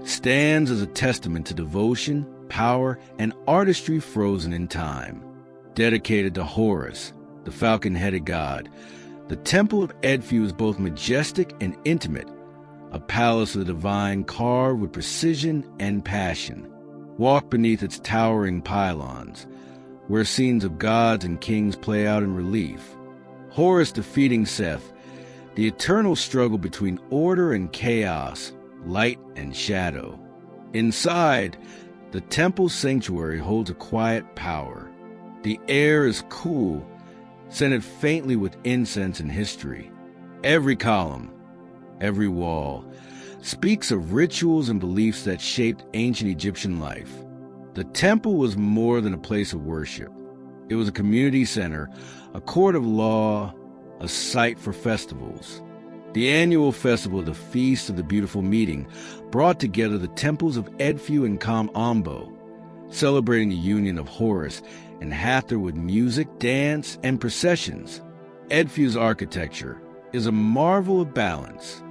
stands as a testament to devotion, power, and artistry frozen in time. Dedicated to Horus, the falcon-headed god, the Temple of Edfu is both majestic and intimate, a palace of the divine carved with precision and passion. Walk beneath its towering pylons, where scenes of gods and kings play out in relief. Horus defeating Seth, the eternal struggle between order and chaos, light and shadow. Inside, the temple sanctuary holds a quiet power. The air is cool, scented faintly with incense and history. Every column, every wall, speaks of rituals and beliefs that shaped ancient Egyptian life. The temple was more than a place of worship. It was a community center, a court of law, a site for festivals. The annual festival, the Feast of the Beautiful Meeting, brought together the temples of Edfu and Kom Ombo, celebrating the union of Horus and Hathor with music, dance, and processions. Edfu's architecture is a marvel of balance.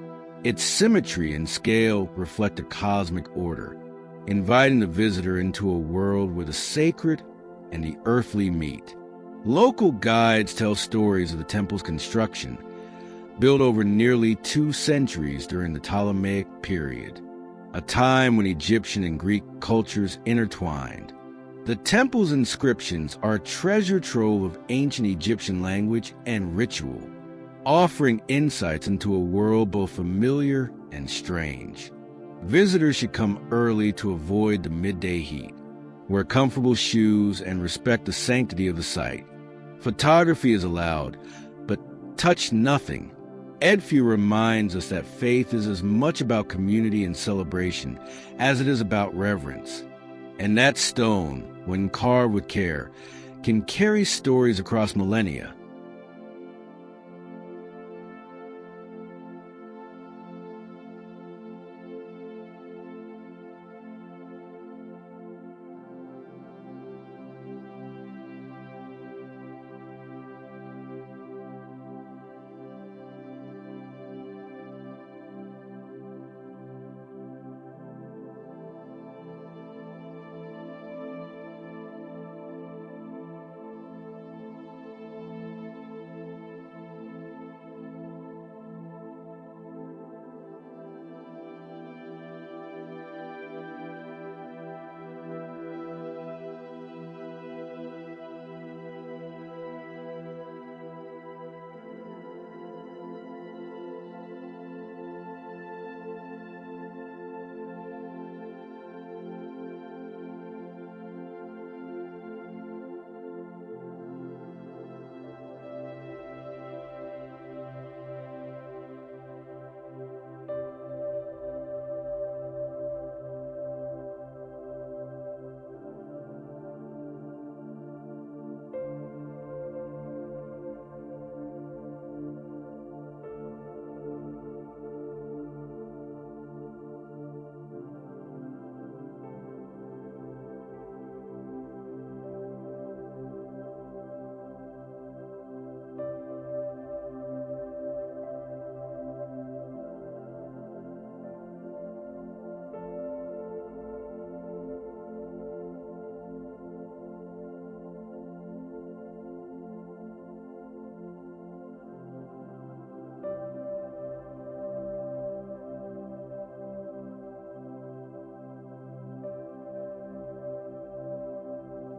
Its symmetry and scale reflect a cosmic order, inviting the visitor into a world where the sacred and the earthly meet. Local guides tell stories of the temple's construction, built over nearly 2 centuries during the Ptolemaic period, a time when Egyptian and Greek cultures intertwined. The temple's inscriptions are a treasure trove of ancient Egyptian language and ritual, offering insights into a world both familiar and strange. Visitors should come early to avoid the midday heat, wear comfortable shoes, and respect the sanctity of the site. Photography is allowed, but touch nothing. Edfu reminds us that faith is as much about community and celebration as it is about reverence. And that stone, when carved with care, can carry stories across millennia.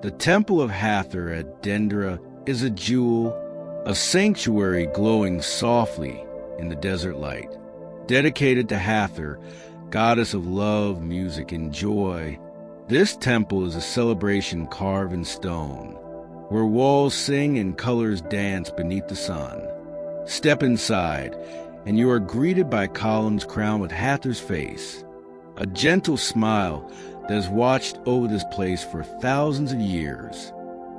The Temple of Hathor at Dendera is a jewel, a sanctuary glowing softly in the desert light. Dedicated to Hathor, goddess of love, music, and joy, this temple is a celebration carved in stone, where walls sing and colors dance beneath the sun. Step inside, and you are greeted by columns crowned with Hathor's face, a gentle smile that has watched over this place for thousands of years.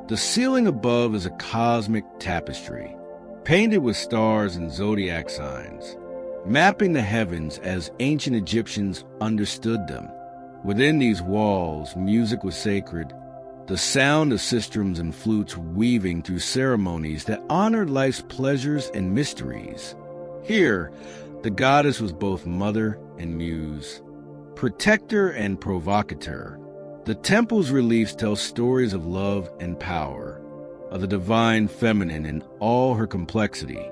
The ceiling above is a cosmic tapestry, painted with stars and zodiac signs, mapping the heavens as ancient Egyptians understood them. Within these walls, music was sacred, the sound of sistrums and flutes weaving through ceremonies that honored life's pleasures and mysteries. Here, the goddess was both mother and muse, protector and provocateur. The temple's reliefs tell stories of love and power, of the divine feminine in all her complexity.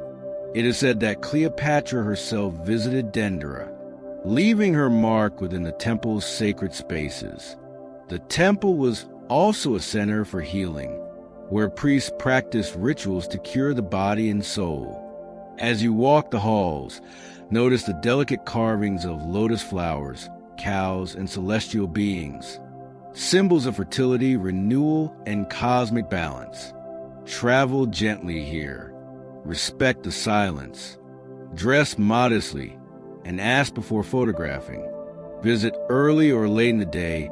It is said that Cleopatra herself visited Dendera, leaving her mark within the temple's sacred spaces. The temple was also a center for healing, where priests practiced rituals to cure the body and soul. As you walk the halls, notice the delicate carvings of lotus flowers, cows, and celestial beings, symbols of fertility, renewal, and cosmic balance. Travel gently here. Respect the silence. Dress modestly and ask before photographing. Visit early or late in the day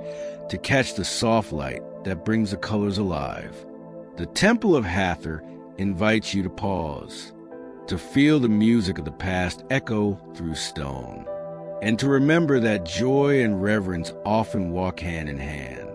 to catch the soft light that brings the colors alive. The Temple of Hathor invites you to pause, to feel the music of the past echo through stone, and to remember that joy and reverence often walk hand in hand.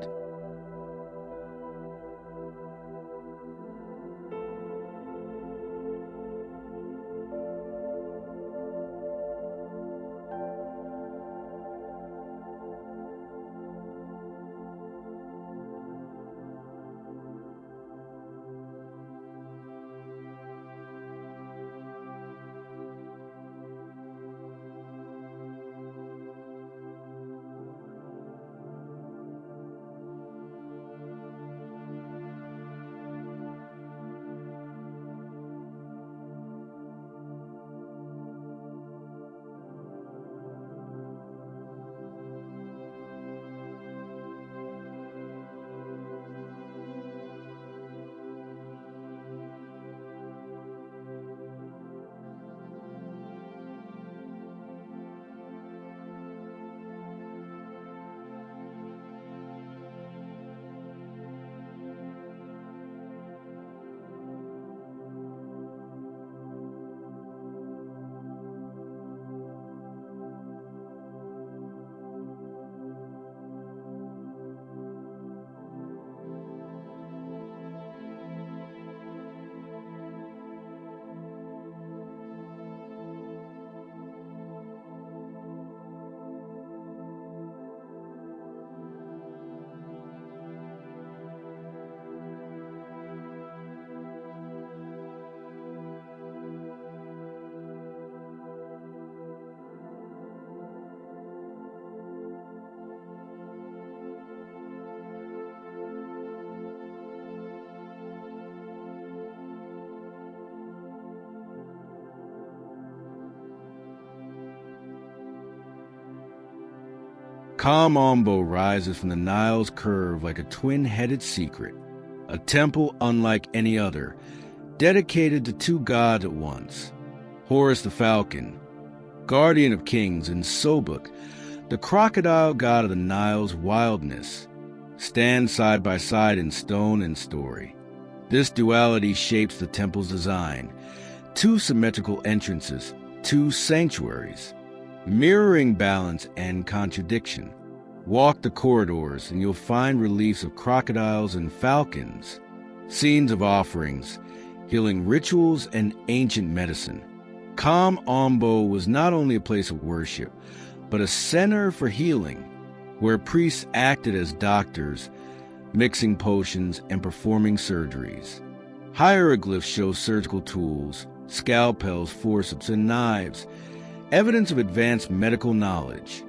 Kom Ombo rises from the Nile's curve like a twin-headed secret, a temple unlike any other, dedicated to two gods at once, Horus the falcon, guardian of kings, and Sobuk, the crocodile god of the Nile's wildness, stand side by side in stone and story. This duality shapes the temple's design, two symmetrical entrances, two sanctuaries, mirroring balance and contradiction. Walk the corridors and you'll find reliefs of crocodiles and falcons, scenes of offerings, healing rituals, and ancient medicine. Kom Ombo was not only a place of worship, but a center for healing, where priests acted as doctors, mixing potions and performing surgeries. Hieroglyphs show surgical tools, scalpels, forceps, and knives, evidence of advanced medical knowledge.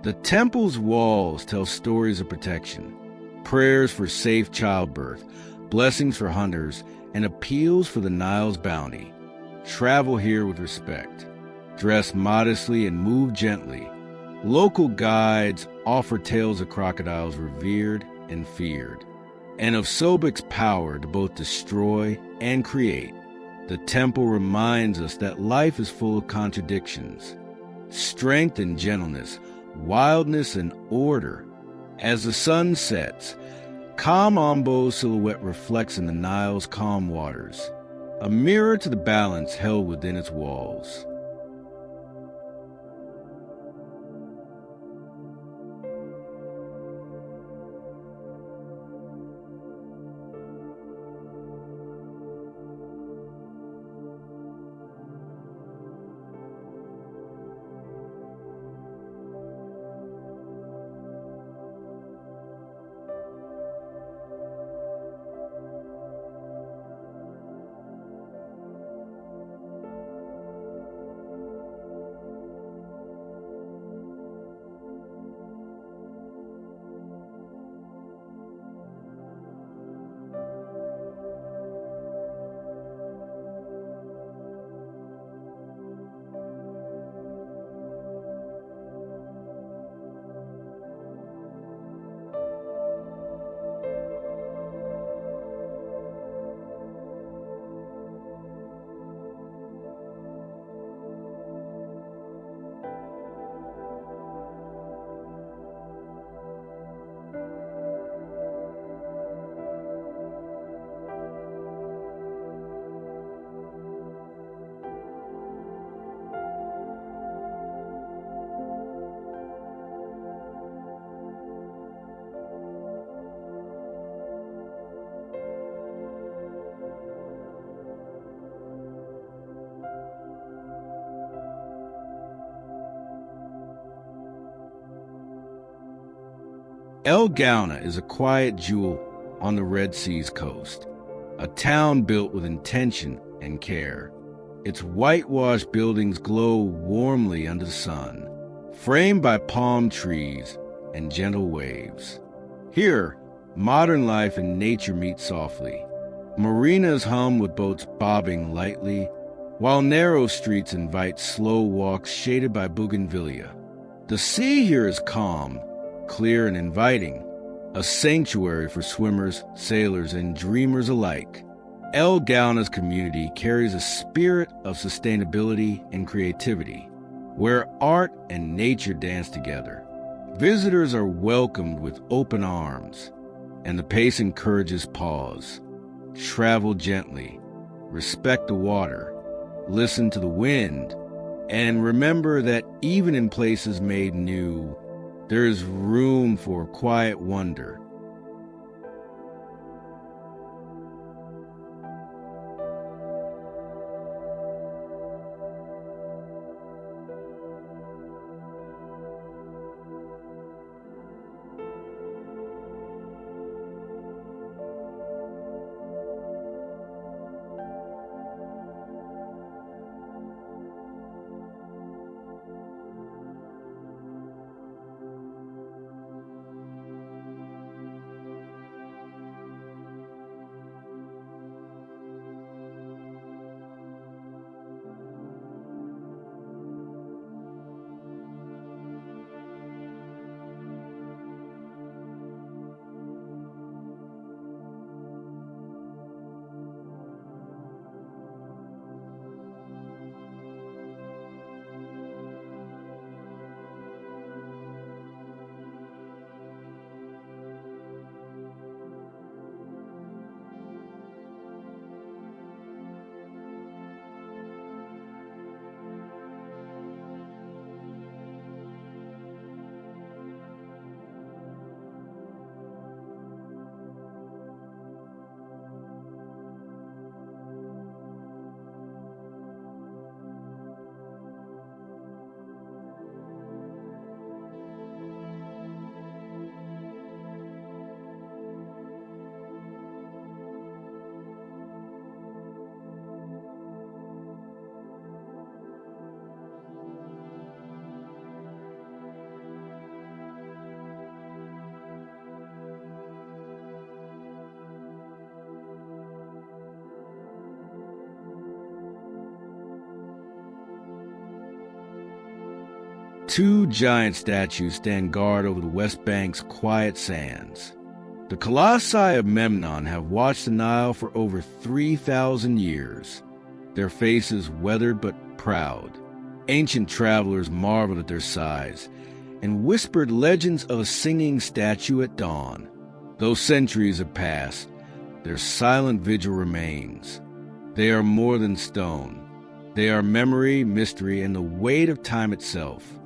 The temple's walls tell stories of protection, prayers for safe childbirth, blessings for hunters, and appeals for the Nile's bounty. Travel here with respect. Dress modestly and move gently. Local guides offer tales of crocodiles revered and feared, and of Sobuk's power to both destroy and create. The temple reminds us that life is full of contradictions, strength and gentleness, wildness and order. As the sun sets, Kom Ombo's silhouette reflects in the Nile's calm waters, a mirror to the balance held within its walls. Gouna is a quiet jewel on the Red Sea's coast, a town built with intention and care. Its whitewashed buildings glow warmly under the sun, framed by palm trees and gentle waves. Here, modern life and nature meet softly. Marinas hum with boats bobbing lightly, while narrow streets invite slow walks shaded by bougainvillea. The sea here is calm, clear and inviting, a sanctuary for swimmers, sailors, and dreamers alike. Gouna's community carries a spirit of sustainability and creativity, where art and nature dance together. Visitors are welcomed with open arms, and the pace encourages pause. Travel gently, respect the water, listen to the wind, and remember that even in places made new, there is room for quiet wonder. Two giant statues stand guard over the West Bank's quiet sands. The Colossi of Memnon have watched the Nile for over 3,000 years, their faces weathered but proud. Ancient travelers marveled at their size and whispered legends of a singing statue at dawn. Though centuries have passed, their silent vigil remains. They are more than stone. They are memory, mystery, and the weight of time itself.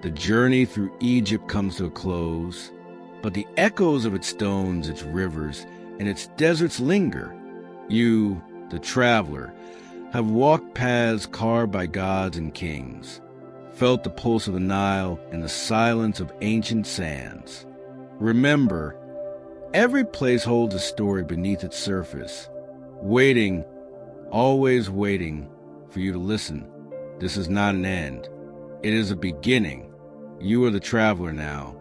The journey through Egypt comes to a close, but the echoes of its stones, its rivers, and its deserts linger. You, the traveler, have walked paths carved by gods and kings, felt the pulse of the Nile and the silence of ancient sands. Remember, every place holds a story beneath its surface, waiting, always waiting for you to listen. This is not an end. It is a beginning. You are the traveler now,